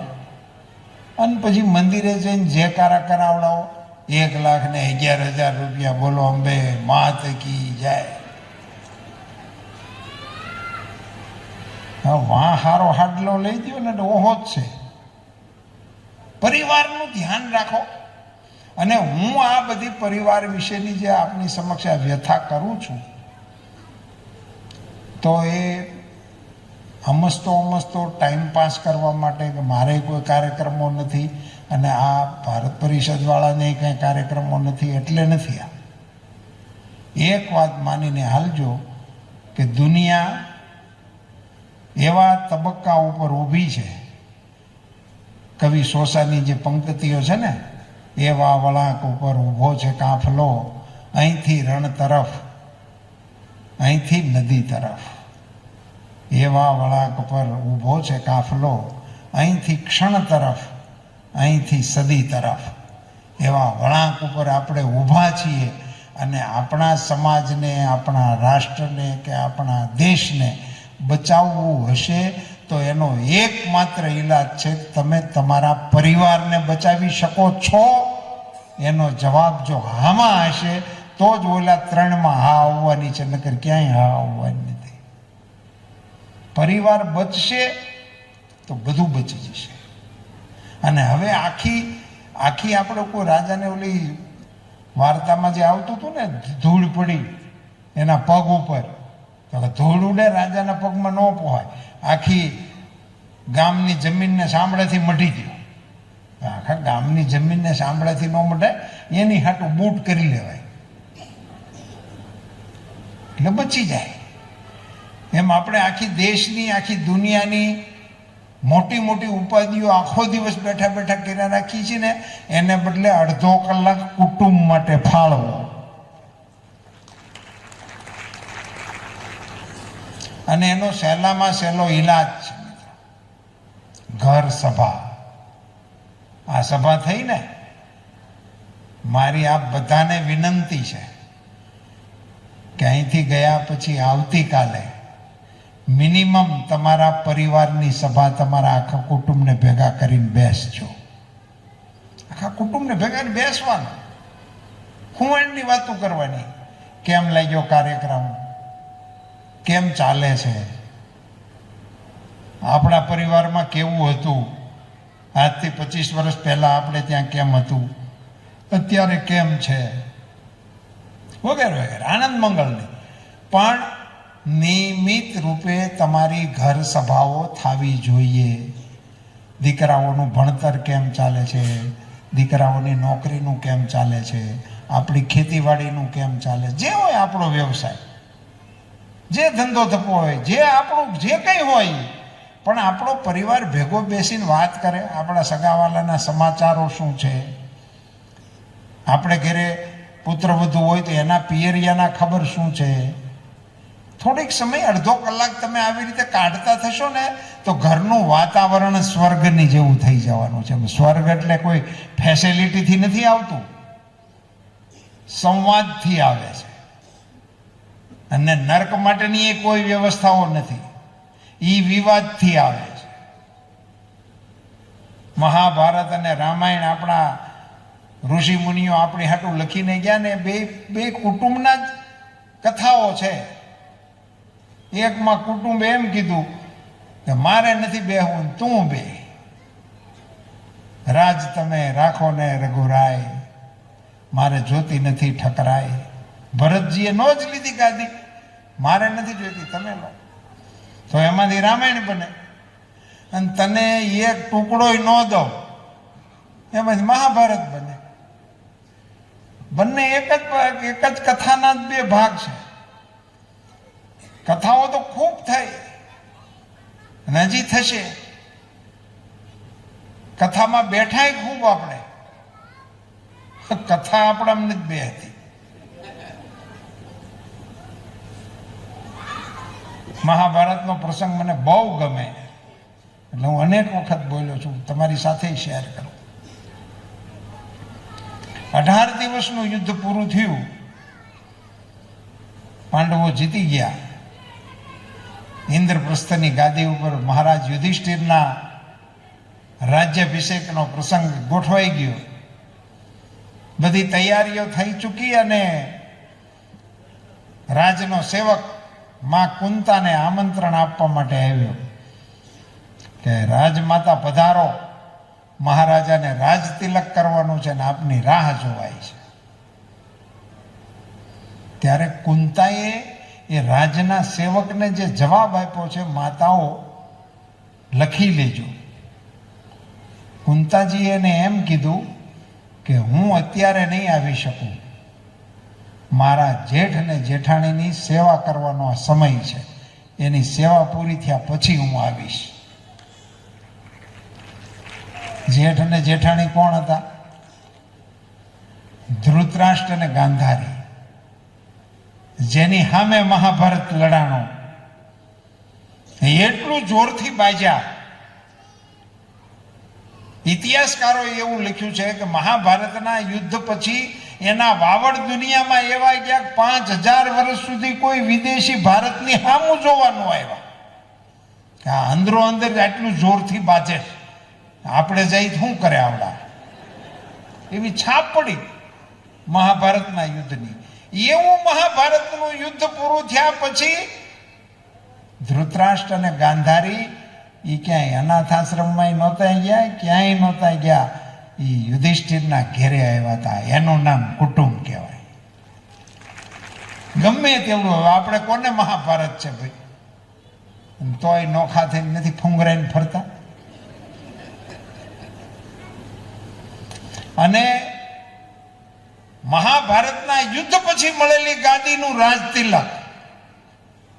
અને પછી મંદિરે જઈને જે કારા કરાવડાવો, 1,11,000 રૂપિયા, બોલો અંબે માત કી જાય. વાહ હારો હાડલો લઈ દો ને ઓહો જ છે. પરિવારનું ધ્યાન રાખો. અને હું આ બધી પરિવાર વિશેની જે આપની સમક્ષ આ વ્યથા કરું છું, તો એ અમસ્તો ટાઈમ પાસ કરવા માટે કે મારે કોઈ કાર્યક્રમો નથી અને આ ભારત પરિષદવાળાને કંઈ કાર્યક્રમો નથી એટલે નથી. આ એક વાત માનીને હાલજો કે દુનિયા એવા તબક્કા ઉપર ઊભી છે, કવિ સોસાની જે પંક્તિઓ છે ને, એવા વળાંક ઉપર ઊભો છે કાફલો, અહીંથી રણ તરફ, અહીંથી નદી તરફ. એવા વળાંક પર ઊભો છે કાફલો, અહીંથી ક્ષણ તરફ, અહીંથી સદી તરફ. એવા વળાંક ઉપર આપણે ઊભા છીએ અને આપણા સમાજને, આપણા રાષ્ટ્રને કે આપણા દેશને બચાવવું હશે તો એનો એકમાત્ર ઈલાજ છે કે તમે તમારા પરિવારને બચાવી શકો છો. એનો જવાબ જો હામાં હશે તો જ ઓલા 3માં હા આવવાની છે, નકર ક્યાંય હા આવવાની નથી. પરિવાર બચશે તો બધું બચી જશે. અને હવે આખી આપણે કોઈ રાજાને ઓલી વાર્તામાં જે આવતું હતું ને, ધૂળ પડી એના પગ ઉપર, તો ધૂળ ઉડે રાજાના પગમાં ન પોહાય, આખી ગામની જમીનને સાંભળેથી મઢી ગયો. આખા ગામની જમીનને સાંભળેથી ન મઢે, એની હાટું બૂટ કરી લેવાય એટલે બચી જાય. એમ આપણે આખી દેશની, આખી દુનિયાની મોટી મોટી ઉપાધિઓ આખો દિવસ બેઠા બેઠા કર્યા રાખી છે ને, એને બદલે અડધો કલાક કુટુંબ માટે ફાળવો. અને એનો સહેલામાં સહેલો ઈલાજ છે ઘર સભા. આ સભા થઈ ને, મારી આપ બધાને વિનંતી છે કે અહીંથી ગયા પછી આવતીકાલે મિનિમમ તમારા પરિવારની સભા, તમારા આખા કુટુંબને ભેગા કરીને બેસજો. આખા કુટુંબને ભેગા બેસવાનું, ખૂણની વાતો કરવાની. કેમ લાગ્યો કાર્યક્રમ, કેમ ચાલે છે, આપણા પરિવારમાં કેવું હતું, આજથી 25 વર્ષ પહેલાં આપણે ત્યાં કેમ હતું, અત્યારે કેમ છે, વગેરે વગેરે, આનંદ મંગળની. પણ નિયમિત રૂપે તમારી ઘર સભાઓ થવી જોઈએ. દીકરાઓનું ભણતર કેમ ચાલે છે, દીકરાઓની નોકરીનું કેમ ચાલે છે, આપણી ખેતીવાડીનું કેમ ચાલે, જે હોય આપણો વ્યવસાય, જે ધંધો થતો હોય, જે આપણું જે કંઈ હોય, પણ આપણો પરિવાર ભેગો બેસીને વાત કરે. આપણા સગાવાલાના સમાચારો શું છે, આપણે ઘરે પુત્રવધુ હોય તો એના પિયરિયાના ખબર શું છે. થોડીક સમય, અડધો કલાક તમે આવી રીતે કાઢતા થશો ને તો ઘરનું વાતાવરણ સ્વર્ગની જેવું થઈ જવાનું છે. સ્વર્ગ એટલે કોઈ ફેસિલિટીથી નથી આવતું, સંવાદથી આવે છે. અને નર્ક માટેની એ કોઈ વ્યવસ્થાઓ નથી, એ વિવાદથી આવે છે. મહાભારત અને રામાયણ આપણા ઋષિ મુનિઓ આપણી હાટું લખીને ગયા ને બે કુટુંબના જ કથાઓ છે. એકમાં કુટુંબ એમ કીધું કે મારે નથી બેહવું, તું બે, રાજ તમે રાખો ને રઘુરાય, મારે જોતી નથી ઠકરાય. ભરતજીએ નો જ લીધી ગાદી, મારે નથી જોઈતી, તમે લો. તો એમાંથી રામાયણ બને. અને તને એક ટુકડો ન દઉં, એમાંથી મહાભારત બને. બંને એક જ કથાના જ બે ભાગ છે. કથાઓ તો ખૂબ થઈ અને હજી થશે. કથામાં બેઠાય ખૂબ આપણે, કથા આપણા અમને જ બે હતી. મહાભારતનો પ્રસંગ મને બહુ ગમે, એટલે હું અનેક વખત બોલ્યો છું, તમારી સાથે શેર કરું. 18 દિવસનું યુદ્ધ પૂરું થયું, પાંડવો જીતી ગયા. ઇન્દ્રપ્રસ્થની ગાદી ઉપર મહારાજ યુધિષ્ઠિરના રાજ્યાભિષેકનો પ્રસંગ ગોઠવાઈ ગયો. બધી તૈયારીઓ થઈ ચૂકી અને રાજનો સેવક માં કુંતાને આમંત્રણ આપવા માટે આવ્યો કે રાજમાતા પધારો, મહારાજાને રાજ તિલક કરવાનું છે ને આપની રાહ જોવાય છે. ત્યારે કુંતાએ એ રાજના સેવકને જે જવાબ આપ્યો છે, માતાઓ લખી લેજો. કુંતાજીએ એને એમ કીધું કે હું અત્યારે નહીં આવી શકું, મારા જેઠ અને જેઠાણીની સેવા કરવાનો આ સમય છે, એની સેવા પૂરી થયા પછી હું આવીશ. જેઠ અને જેઠાણી કોણ હતા? ધૃતરાષ્ટ્ર અને ગાંધારી, જેની સામે મહાભારત લડાણો. એટલું જોરથી બાજ્યા. ઇતિહાસકારોએ એવું લખ્યું છે કે મહાભારતના યુદ્ધ પછી એના વાવડ દુનિયામાં એવા ગયા 5000 વર્ષ સુધી કોઈ વિદેશી ભારતની સામું જોવાનું આવ્યા. આ અંદરો અંદર આટલું જોરથી બાજે, આપણે જઈ શું કરે આવડા, એવી છાપ પડી મહાભારતના યુદ્ધની. એવું મહાભારતનું યુદ્ધ પૂરું થયા પછી ધૃતરાષ્ટ્ર અને ગાંધારી એ ક્યાંય અનાથ આશ્રમમાં નહોતા ગયા, ક્યાંય નહોતા ગયા, એ યુધિષ્ઠિરના ઘેરે આવ્યા હતા. એનું નામ કુટુંબ કહેવાય. ગમે તેવડું, હવે આપણે કોને મહાભારત છે ભાઈ, તોય નોખા થઈને નથી ફૂંગરાઈને ફરતા. અને મહાભારતના યુદ્ધ પછી મળેલી ગાદીનું રાજ તિલક,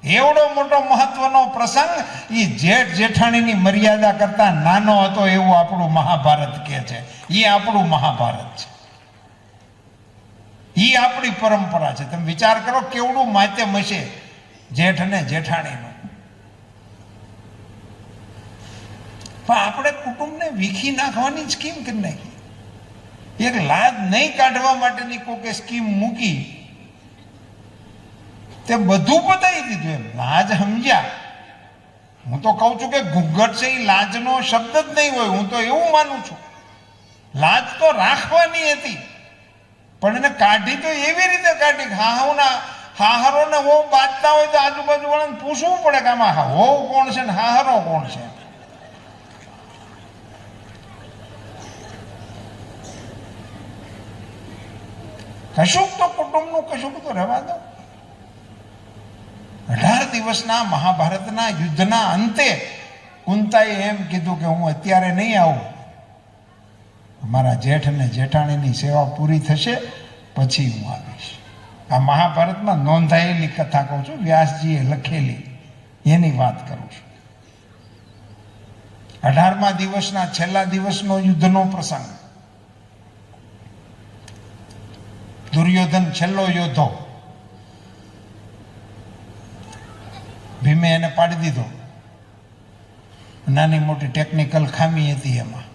એવડો મોટો મહત્વનો પ્રસંગ, એ જેઠ જેઠાણીની મર્યાદા કરતા નાનો હતો એવું આપણું મહાભારત કહે છે. એ આપણું મહાભારત છે, એ આપણી પરંપરા છે. તમે વિચાર કરો કેવડું માધ્યમ હશે જેઠ અને જેઠાણીનું. પણ આપણે કુટુંબને વીખી નાખવાની સ્કીમ કરી નાખી. એક લાજ નહીં કાઢવા માટેની કોઈ સ્કીમ મૂકી, તે બધું બતાવી દીધું. એમ લાજ સમજ્યા. હું તો કહું છું કે ઘૂંઘટ છે એ લાજનો શબ્દ જ નહીં હોય. હું તો એવું માનું છું, લાજ તો રાખવાની હતી, પણ એને કાઢી તો એવી રીતે કાઢી, હાહરો ને હોવ બાજતા હોય તો આજુબાજુ વાળાને પૂછવું પડે કે આમાં હોવ કોણ છે ને હાહરો કોણ છે. કશુંક તો કુટુંબનું કશુંક તો રહેવા દો. 18 દિવસના મહાભારતના યુદ્ધના અંતે કુંતાએ એમ કીધું કે હું અત્યારે નહીં આવું, મારા જેઠ અને જેઠાણીની સેવા પૂરી થશે પછી હું આવીશ. આ મહાભારતમાં નોંધાયેલી કથા કહું છું, વ્યાસજીએ લખેલી એની વાત કરું છું. 18મા દિવસના છેલ્લા દિવસનો યુદ્ધનો પ્રસંગ. દુર્યોધન છેલ્લો યોદ્ધો, ભીમે એને પાડી દીધો. નાની મોટી ટેકનિકલ ખામી હતી એમાં.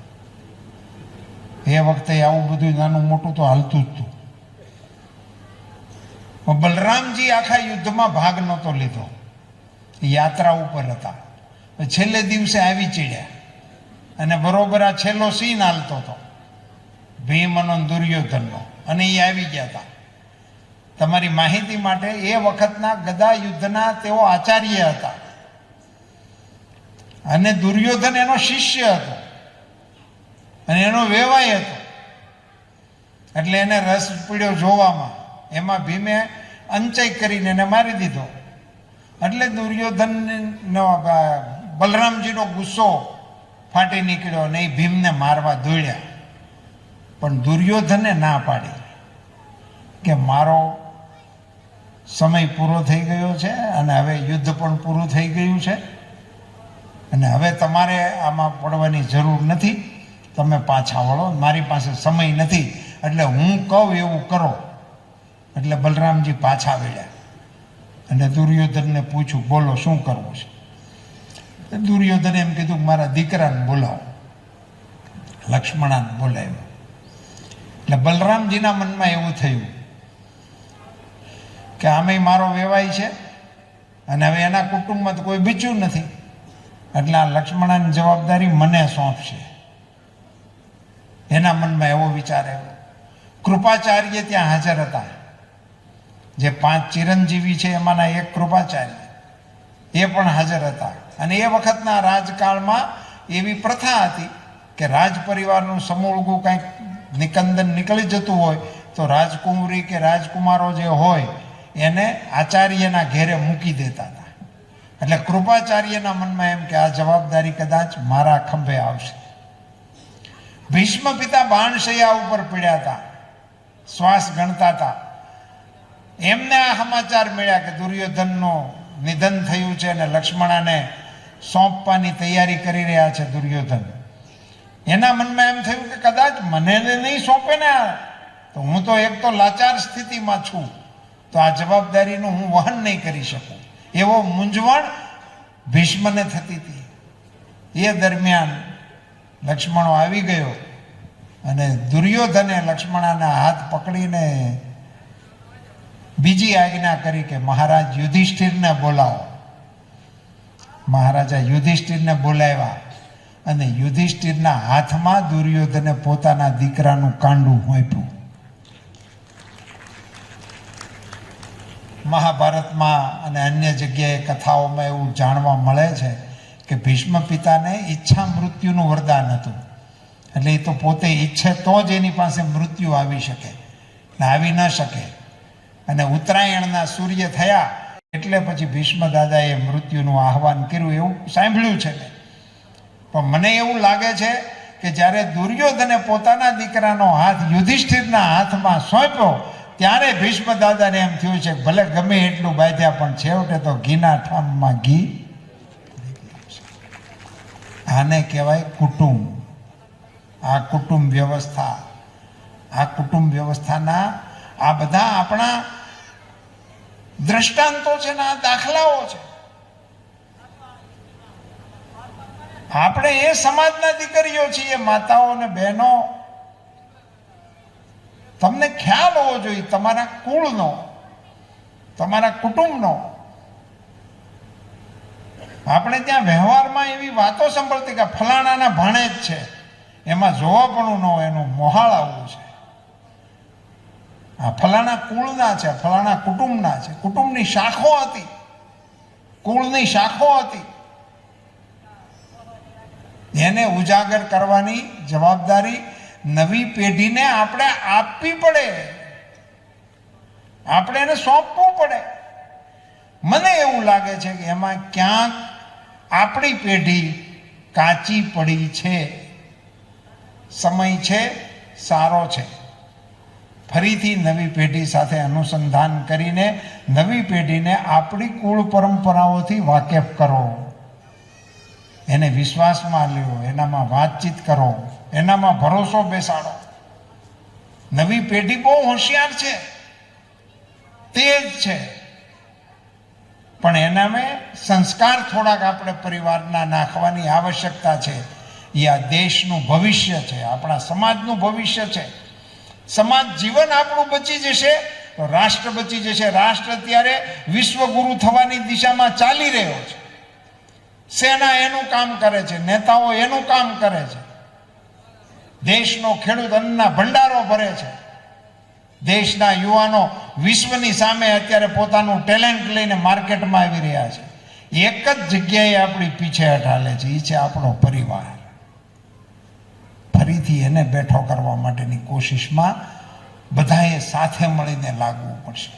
એ વખતે આવું બધું નાનું મોટું તો હાલતું જ હતું. બલરામજી આખા યુદ્ધમાં ભાગ નહોતો લીધો, યાત્રા ઉપર હતા. છેલ્લે દિવસે આવી ચડ્યા અને બરોબર આ છેલ્લો સીન હાલતો હતો ભીમનો દુર્યોધનનો, અને એ આવી ગયા હતા. તમારી માહિતી માટે, એ વખતના ગદા યુદ્ધના તેઓ આચાર્ય હતા અને દુર્યોધન એનો શિષ્ય હતો અને એનો વેવાય હતો. એટલે એને રસ પડ્યો જોવામાં. એમાં ભીમે અંચાઈ કરીને એને મારી દીધો. એટલે દુર્યોધનનો બલરામજીનો ગુસ્સો ફાટી નીકળ્યો અને એ ભીમને મારવા દોડ્યા. પણ દુર્યોધને ના પાડી કે મારો સમય પૂરો થઈ ગયો છે અને હવે યુદ્ધ પણ પૂરું થઈ ગયું છે અને હવે તમારે આમાં પડવાની જરૂર નથી, તમે પાછા વળો, મારી પાસે સમય નથી, એટલે હું કહું એવું કરો. એટલે બલરામજી પાછા વળ્યા અને દુર્યોધનને પૂછ્યું, બોલો શું કરવું છે? દુર્યોધને એમ કીધું, મારા દીકરાને બોલાવો. લક્ષ્મણાને બોલાવ્યો. એટલે બલરામજીના મનમાં એવું થયું કે આમેય મારો વેવાય છે અને હવે એના કુટુંબમાં તો કોઈ બીજું નથી, એટલે આ લક્ષ્મણાની જવાબદારી મને સોંપશે. એના મનમાં એવો વિચાર આવ્યો. કૃપાચાર્ય ત્યાં હાજર હતા. જે 5 ચિરંજીવી છે એમાંના એક કૃપાચાર્ય, એ પણ હાજર હતા. અને એ વખતના રાજકાળમાં એવી પ્રથા હતી કે રાજ પરિવારનું સમૂળગું કંઈક નિકંદન નીકળી જતું હોય તો રાજકુંવરી કે રાજકુમારો જે હોય એને આચાર્યના ઘેરે મૂકી દેતા હતા. એટલે કૃપાચાર્યના મનમાં એમ કે આ જવાબદારી કદાચ મારા ખંભે આવશે. ભીષ્મ પિતા બાણશૈયા ઉપર પડ્યા હતા, શ્વાસ ગણતા હતા. એમને આ સમાચાર મળ્યા કે દુર્યોધનનું નિધન થયું છે અને લક્ષ્મણાને સોંપવાની તૈયારી કરી રહ્યા છે દુર્યોધન. એના મનમાં એમ થયું કે કદાચ મને નહીં સોંપે ને, તો હું તો એક તો લાચાર સ્થિતિમાં છું, તો આ જવાબદારીનું હું વહન નહીં કરી શકું. એવો મૂંઝવણ ભીષ્મને થતી હતી. એ દરમિયાન લક્ષ્મણો આવી ગયો અને દુર્યોધને લક્ષ્મણાના હાથ પકડીને બીજી આજ્ઞા કરી કે મહારાજ યુધિષ્ઠિરને બોલાવો. મહારાજા યુધિષ્ઠિરને બોલાવ્યા અને યુધિષ્ઠિરના હાથમાં દુર્યોધને પોતાના દીકરાનું કાંડું હોંપ્યું. મહાભારતમાં અને અન્ય જગ્યાએ કથાઓમાં એવું જાણવા મળે છે કે ભીષ્મ પિતાને ઈચ્છા મૃત્યુનું વરદાન હતું. એટલે એ તો પોતે ઈચ્છે તો જ એની પાસે મૃત્યુ આવી શકે, ને આવી ન શકે. અને ઉત્તરાયણના સૂર્ય થયા એટલે પછી ભીષ્મ દાદાએ મૃત્યુનું આહવાન કર્યું, એવું સાંભળ્યું છે. પણ મને એવું લાગે છે કે જ્યારે દુર્યોધને પોતાના દીકરાનો હાથ યુધિષ્ઠિરના હાથમાં સોંપ્યો ત્યારે ભીષ્મ દાદાને એમ થયું છે ભલે ગમે એટલું બાંધ્યા પણ છેવટે તો ઘીના ઠામમાં ઘી. આને કહેવાય કુટુંબ. આ કુટુંબ વ્યવસ્થા, આ કુટુંબ વ્યવસ્થાના આ બધા આપણા દ્રષ્ટાંતો છે ને આ દાખલાઓ છે. આપણે એ સમાજના દીકરીઓ છીએ, માતાઓ અને બહેનો. તમને ખ્યાલ હોવો જોઈએ તમારા કુળનો, તમારા કુટુંબનો. આપણે ત્યાં વ્યવહારમાં એવી વાતો સાંભળતી કે ફલાણાના ભાણેજ છે, એમાં જોવાપણું ન હોય, એનું મોહાળ આવવું છે. આ ફલાણા કુળના છે, ફલાણા કુટુંબના છે. કુટુંબની શાખો હતી, કુળની શાખો હતી. એને ઉજાગર કરવાની જવાબદારી નવી પેઢીને આપણે આપવી પડે. આપણે એને સોંપવું પડે. મને એવું લાગે છે કે એમાં ક્યાંક આપણી પેઢી કાચી પડી છે. સમય છે, સારો છે. ફરીથી નવી પેઢી સાથે અનુસંધાન કરીને નવી પેઢીને આપણી કુળ પરંપરાઓથી વાકેફ કરો, એને વિશ્વાસમાં લ્યો, એનામાં વાતચીત કરો, એનામાં ભરોસો બેસાડો. નવી પેઢી બહુ હોશિયાર છે, તેજ છે, પણ એનામાં સંસ્કાર થોડાક આપણે પરિવારના નાખવાની આવશ્યકતા છે. એ આ દેશનું ભવિષ્ય છે, આપણા સમાજનું ભવિષ્ય છે. સમાજ જીવન આપણું બચી જશે તો રાષ્ટ્ર બચી જશે. રાષ્ટ્ર અત્યારે વિશ્વગુરુ થવાની દિશામાં ચાલી રહ્યો છે. સેના એનું કામ કરે છે, નેતાઓ એનું કામ કરે છે. દેશનો ખેડૂત અન્નના ભંડારો ભરે છે. દેશના યુવાનો વિશ્વની સામે અત્યારે પોતાનું ટેલેન્ટ લઈને માર્કેટમાં આવી રહ્યા છે. એક જ જગ્યાએ આપણી પીછેહટ હાલે છે, એ છે આપણો પરિવાર. ફરીથી એને બેઠો કરવા માટેની કોશિશમાં બધાએ સાથે મળીને લાગવું પડશે.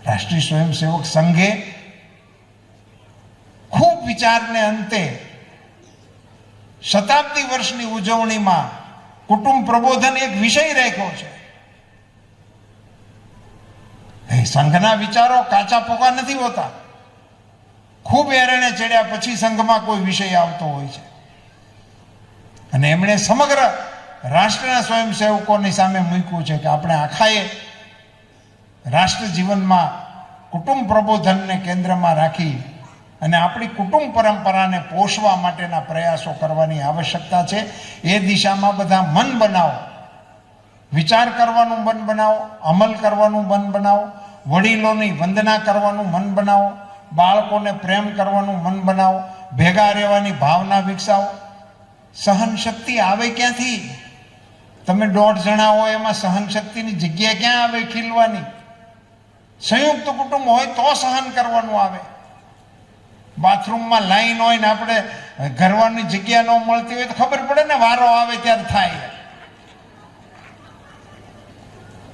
રાષ્ટ્રીય સ્વયંસેવક સંઘે ખૂબ વિચારને અંતે શતાબ્દી વર્ષની ઉજવણીમાં કુટુંબ પ્રબોધન એક વિષય રાખ્યો છે. સંઘના વિચારો કાચા પોકા નથી હોતા. ખૂબ એરણે ચડ્યા પછી સંઘમાં કોઈ વિષય આવતો હોય છે. અને એમણે સમગ્ર રાષ્ટ્રના સ્વયંસેવકોની સામે મૂક્યું છે કે આપણે આખાએ રાષ્ટ્ર જીવનમાં કુટુંબ પ્રબોધનને કેન્દ્રમાં રાખી અને આપણી કુટુંબ પરંપરાને પોષવા માટેના પ્રયાસો કરવાની આવશ્યકતા છે. એ દિશામાં બધા મન બનાવો, વિચાર કરવાનું મન બનાવો, અમલ કરવાનું મન બનાવો, વડીલોની વંદના કરવાનું મન બનાવો, બાળકોને પ્રેમ કરવાનું મન બનાવો, ભેગા રહેવાની ભાવના વિકસાવો. સહન શક્તિ આવે ક્યાંથી? તમે 1.5 જણા હોય એમાં સહન શક્તિની જગ્યા ક્યાં આવે ખીલવાની? સંયુક્ત કુટુંબ હોય તો સહન કરવાનું આવે. બાથરૂમમાં લાઈન હોય ને આપણે ઘરવાની જગ્યા ન મળતી હોય તો ખબર પડે ને, વારો આવે ત્યારે થાય.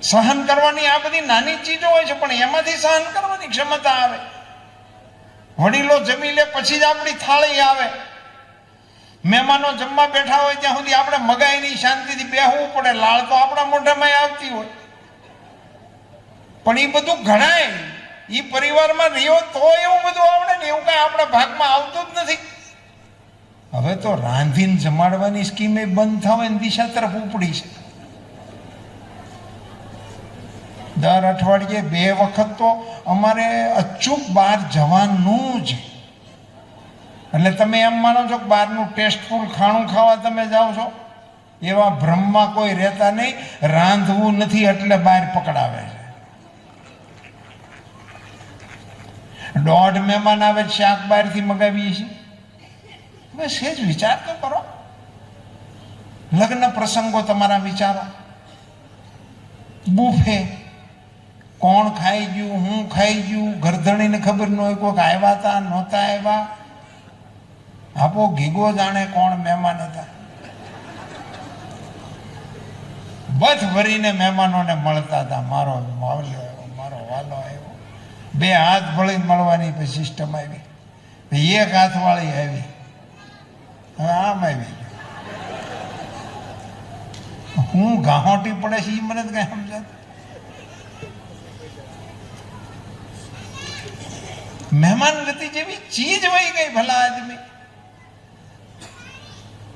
સહન કરવાની આ બધી નાની ચીજો હોય છે, પણ એમાંથી સહન કરવાની ક્ષમતા આવે. વડીલો જમી લે પછી જ આપણી થાળી આવે. મહેમાનો જમવા બેઠા હોય ત્યાં સુધી આપણે મગાઈની શાંતિથી બેહવું પડે. લાળ તો આપણા મોઢામાં આવતી હોય, પણ એ બધું ઘણાય. એ પરિવારમાં રહ્યો તો એવું બધું આવડે ને, એવું કઈ આપણા ભાગમાં આવતું જ નથી. હવે તો રાંધીને જમાડવાની સ્કીમે બંધ થવાની દિશા તરફ ઉપડી છે. દર અઠવાડિયે 2 વખત તો અમારે અચૂક બહાર જવાનું જ. એટલે તમે એમ માનો છો કે બહારનું ટેસ્ટફુલ ખાણું ખાવા તમે જાઓ છો? એવા ભ્રમમાં કોઈ રહેતા નહીં. રાંધવું નથી એટલે બહાર પકડાવે છે. 1.5 મહેમાન આવે, શાક બહારથી મગાવીએ છીએ. બસ એ જ વિચાર તો કરો. લગ્ન પ્રસંગો તમારા વિચારો. બુફે, કોણ ખાઈ ગયું, હું ખાઈ ગયું, ઘરધણીને ખબર ન હોય, કોઈક આવ્યા હતા નહોતા આવ્યા. આપો ગીગો જાણે કોણ મહેમાન હતા. બથ ભરીને મહેમાનોને મળતા હતા. મારો માવલ્યો આવ્યો, મારો વાલો આવ્યો. 2 હાથ ભળીને મળવાની સિસ્ટમ આવી. 1 હાથવાળી આવી, હવે આમ આવી. હું ગાહોટી પડે છે એ મને કઈ સમજાય. મહેમાન ગતિ જેવી ચીજ વહી ગઈ ભલા આદમી.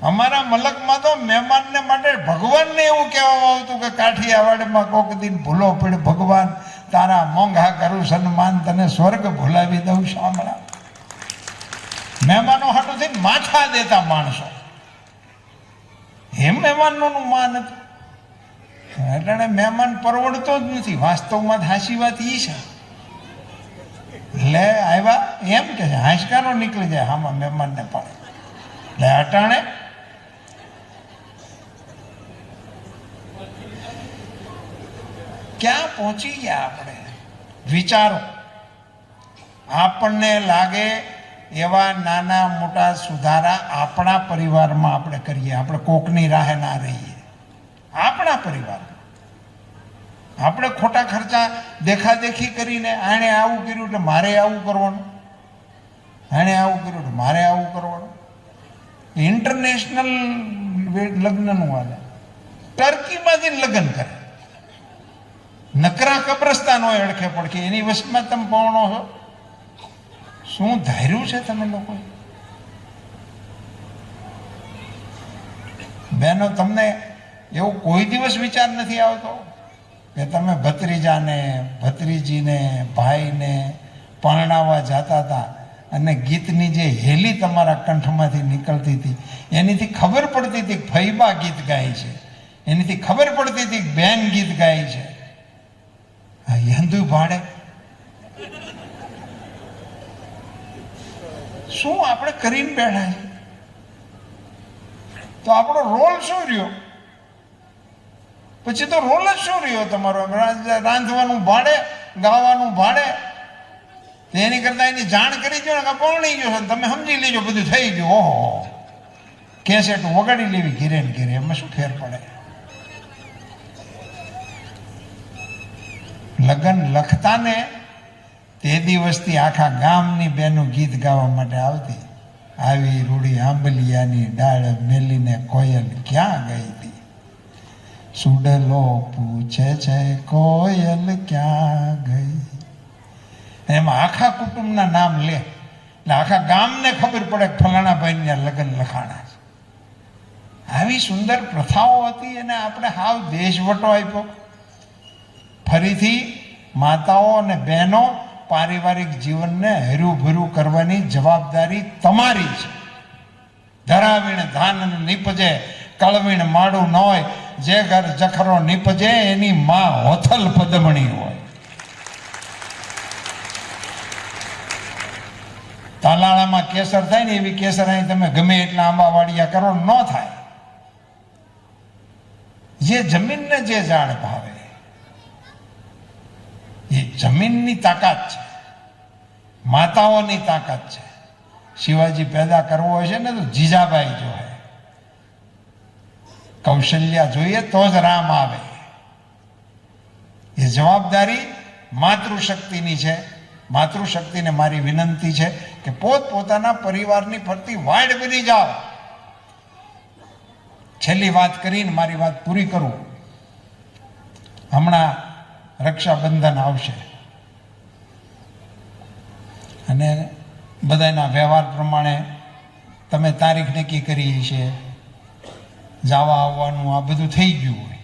અમારા મલકમાં તો મહેમાનને માટે ભગવાનને એવું કહેવામાં આવતું કે કાઠિયાવાડમાં કોક દિન ભૂલો પડ ભગવાન, તારા મોંઘા કરું સન્માન, તને સ્વર્ગ ભૂલાવી દઉં શામળા. મહેમાનો હાટું થઈને માથા દેતા માણસો. એમ મહેમાનોનું માન હતું. એટલે મહેમાન પરવડતો જ નથી. વાસ્તવમાં હાચી વાત ઈ છે. લે આવ્યા એમ કે છે, હાશકારો નીકળી જાય આમાં મહેમાનને પાડે. લે અટાણે ક્યાં પહોંચી ગયા આપણે? વિચારો. આપણને લાગે એવા નાના મોટા સુધારા આપણા પરિવારમાં આપણે કરીએ. આપણે કોકની રાહે ના રહીએ. આપણા પરિવારમાં આપણે ખોટા ખર્ચા દેખાદેખી કરીને આણે આવું કર્યું એટલે મારે આવું કરવાનું, આણે આવું કર્યું એટલે મારે આવું કરવાનું. ઇન્ટરનેશનલ લગ્નનું હાલે, ટર્કીમાં જઈને લગ્ન કરે, નકરા કબ્રસ્તાન હોય અડખે પડખે, એની વસમાં તમે પહોણો છો. શું ધાર્યું છે તમે લોકોએ? બહેનો, તમને એવો કોઈ દિવસ વિચાર નથી આવતો કે તમે ભત્રીજાને, ભત્રીજીને, ભાઈને પરણાવવા જતા હતા અને ગીતની જે હેલી તમારા કંઠમાંથી નીકળતી હતી એનીથી ખબર પડતી હતી કે ફૈબા ગીત ગાય છે, એનીથી ખબર પડતી હતી કે બેન ગીત ગાય છે. હિન્દુ ભાડે શું આપણે કરીને બેઠા છે? તો આપણો રોલ શું રહ્યો? પછી તો રોલ જ શું રહ્યો તમારો? રાંધવાનું ભાડે, ગાવાનું ભાડે. એની કરતા એની જાણ કરી દો ને, પૌણી ગયો છે તમે સમજી લેજો, બધું થઈ ગયું. ઓહો, કેસેટ વગાડી લેવી ઘીરે ને ઘીરે, એમાં શું ફેર પડે? લગ્ન લખતા ને તે દિવસથી આખા ગામની બેનો ગીત ગાવા માટે આવતી. આવી રૂડી આંબલિયાની ડાળ મેલીને કોયલ ક્યાં ગઈ હતી, સુડલો પૂછે છે કોયલ ક્યાં ગઈ. એમાં આખા કુટુંબના નામ લે એટલે આખા ગામને ખબર પડે કે ફલાણા ભાઈને લગ્ન લખાણા છે. આવી સુંદર પ્રથાઓ હતી અને આપણે હાવ દેશવટો આપ્યો. ફરીથી માતાઓ અને બહેનો, પારિવારિક જીવનને હર્યુભર્યું કરવાની જવાબદારી તમારી છે. ધરાવીણ ધાન નીપજે, કળવીણ માડું ન હોય, જે ઘર જખરો નીપજે એની માં હોથલ પદમણી હોય. તાલાળામાં કેસર થાય ને એવી કેસર અહીં તમે ગમે એટલા આંબાવાડિયા કરો ન થાય. જે જમીનને જે ઝાડ ભાવે એ જમીનની તાકાત છે, માતાઓની તાકાત છે. શિવાજી પેદા કરવો હોય છે ને તો જીજાબાઈ જોઈએ, કૌશલ્યા જોઈએ તો જ રામ આવે. એ જવાબદારી માતૃશક્તિની છે. માતૃશક્તિને મારી વિનંતી છે કે પોતપોતાના પરિવારની ફરતી વાડ બની જાઓ. છેલ્લી વાત કરીને મારી વાત પૂરી કરું. હમણાં રક્ષાબંધન આવશે અને બધાના વ્યવહાર પ્રમાણે તમે તારીખ નક્કી કરી છે, જવા આવવાનું આ બધું થઈ ગયું હોય.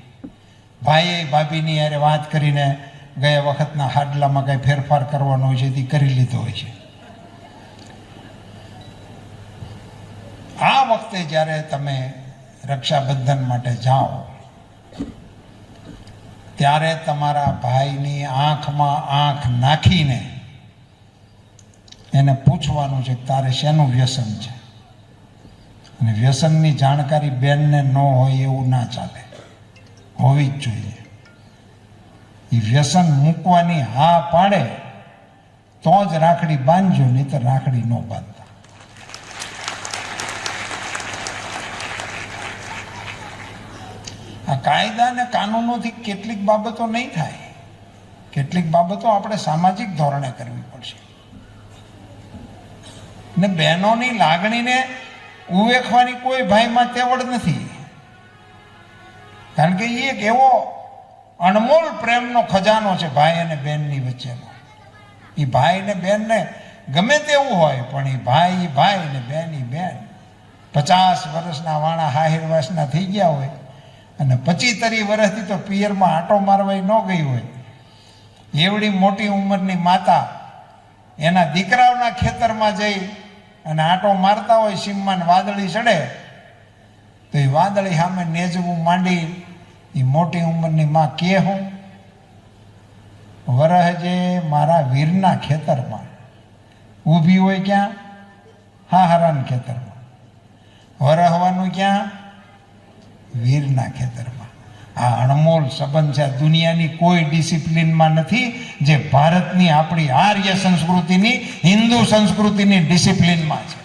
ભાઈએ ભાભીની યારે વાત કરીને ગયા વખતના હાડલામાં કંઈ ફેરફાર કરવાનો હોય છે તે કરી લીધો હોય છે. આ વખતે જ્યારે તમે રક્ષાબંધન માટે જાઓ ત્યારે તમારા ભાઈની આંખમાં આંખ નાખીને એને પૂછવાનું છે કે તારે શેનું વ્યસન છે. અને વ્યસનની જાણકારી બેનને ન હોય એવું ના ચાલે, હોવી જ જોઈએ. એ વ્યસન મૂકવાની હા પાડે તો જ રાખડી બાંધજો, નહીં તો રાખડી ન બાંધતા. આ કાયદા અને કાનૂનોથી કેટલીક બાબતો નહીં થાય, કેટલીક બાબતો આપણે સામાજિક ધોરણે કરવી પડશે. ને બહેનોની લાગણીને ઉવેખવાની કોઈ ભાઈમાં તેવડ નથી, કારણ કે એ એક એવો અણમોલ પ્રેમનો ખજાનો છે ભાઈ અને બહેનની વચ્ચેનો. એ ભાઈ ને બહેનને ગમે તેવું હોય પણ એ ભાઈ ને બેન એ બેન. 50 વર્ષના વાણા 60 વર્ષના થઈ ગયા હોય અને 25-30 વર્ષથી તો પિયરમાં આંટો મારવા ન ગઈ હોય, એવડી મોટી ઉંમરની માતા એના દીકરાઓના ખેતરમાં જઈ અને આંટો મારતા હોય, સીમમાં વાદળી ચડે તો એ વાદળી સામે નેજવું માંડી એ મોટી ઉંમરની માં કે હું વરહજે મારા વીરના ખેતરમાં. ઊભી હોય ક્યાં? હારાના ખેતરમાં. વરહવાનું ક્યાં? વીરના ખેતરમાં. આ અણમોલ સંબંધ છે. દુનિયાની કોઈ ડિસિપ્લિનમાં નથી જે ભારતની આપણી આર્ય સંસ્કૃતિની, હિન્દુ સંસ્કૃતિની ડિસિપ્લિનમાં છે.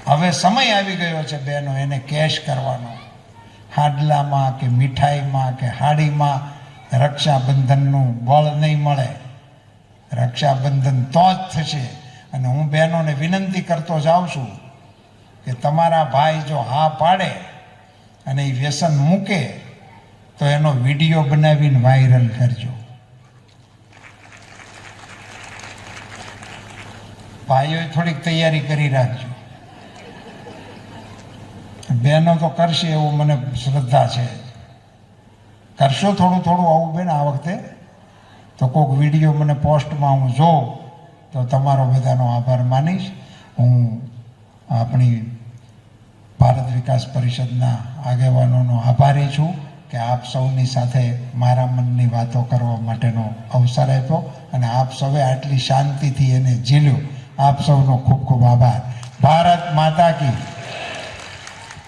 હવે સમય આવી ગયો છે બહેનો એને કેશ કરવાનો. હાડલામાં કે મીઠાઈમાં કે હાડીમાં રક્ષાબંધનનું બળ નહીં મળે. રક્ષાબંધન તો જ થશે. અને હું બહેનોને વિનંતી કરતો જાઉં છું કે તમારા ભાઈ જો હા પાડે અને એ વ્યસન મૂકે તો એનો વિડીયો બનાવીને વાયરલ કરજો. ભાઈઓએ થોડીક તૈયારી કરી રાખજો. બહેનો તો કરશે એવું મને શ્રદ્ધા છે. કરશો થોડું થોડું આવું બેન આ વખતે? તો કોઈક વિડીયો મને પોસ્ટમાં હું જોઉં તો તમારો બધાનો આભાર માનીશ. હું આપણી ભારત વિકાસ પરિષદના આગેવાનોનો આભારી છું કે આપ સૌની સાથે મારા મનની વાતો કરવા માટેનો અવસર આપ્યો અને આપ સૌએ આટલી શાંતિથી એને ઝીલ્યું. આપ સૌનો ખૂબ ખૂબ આભાર. ભારત માતા કી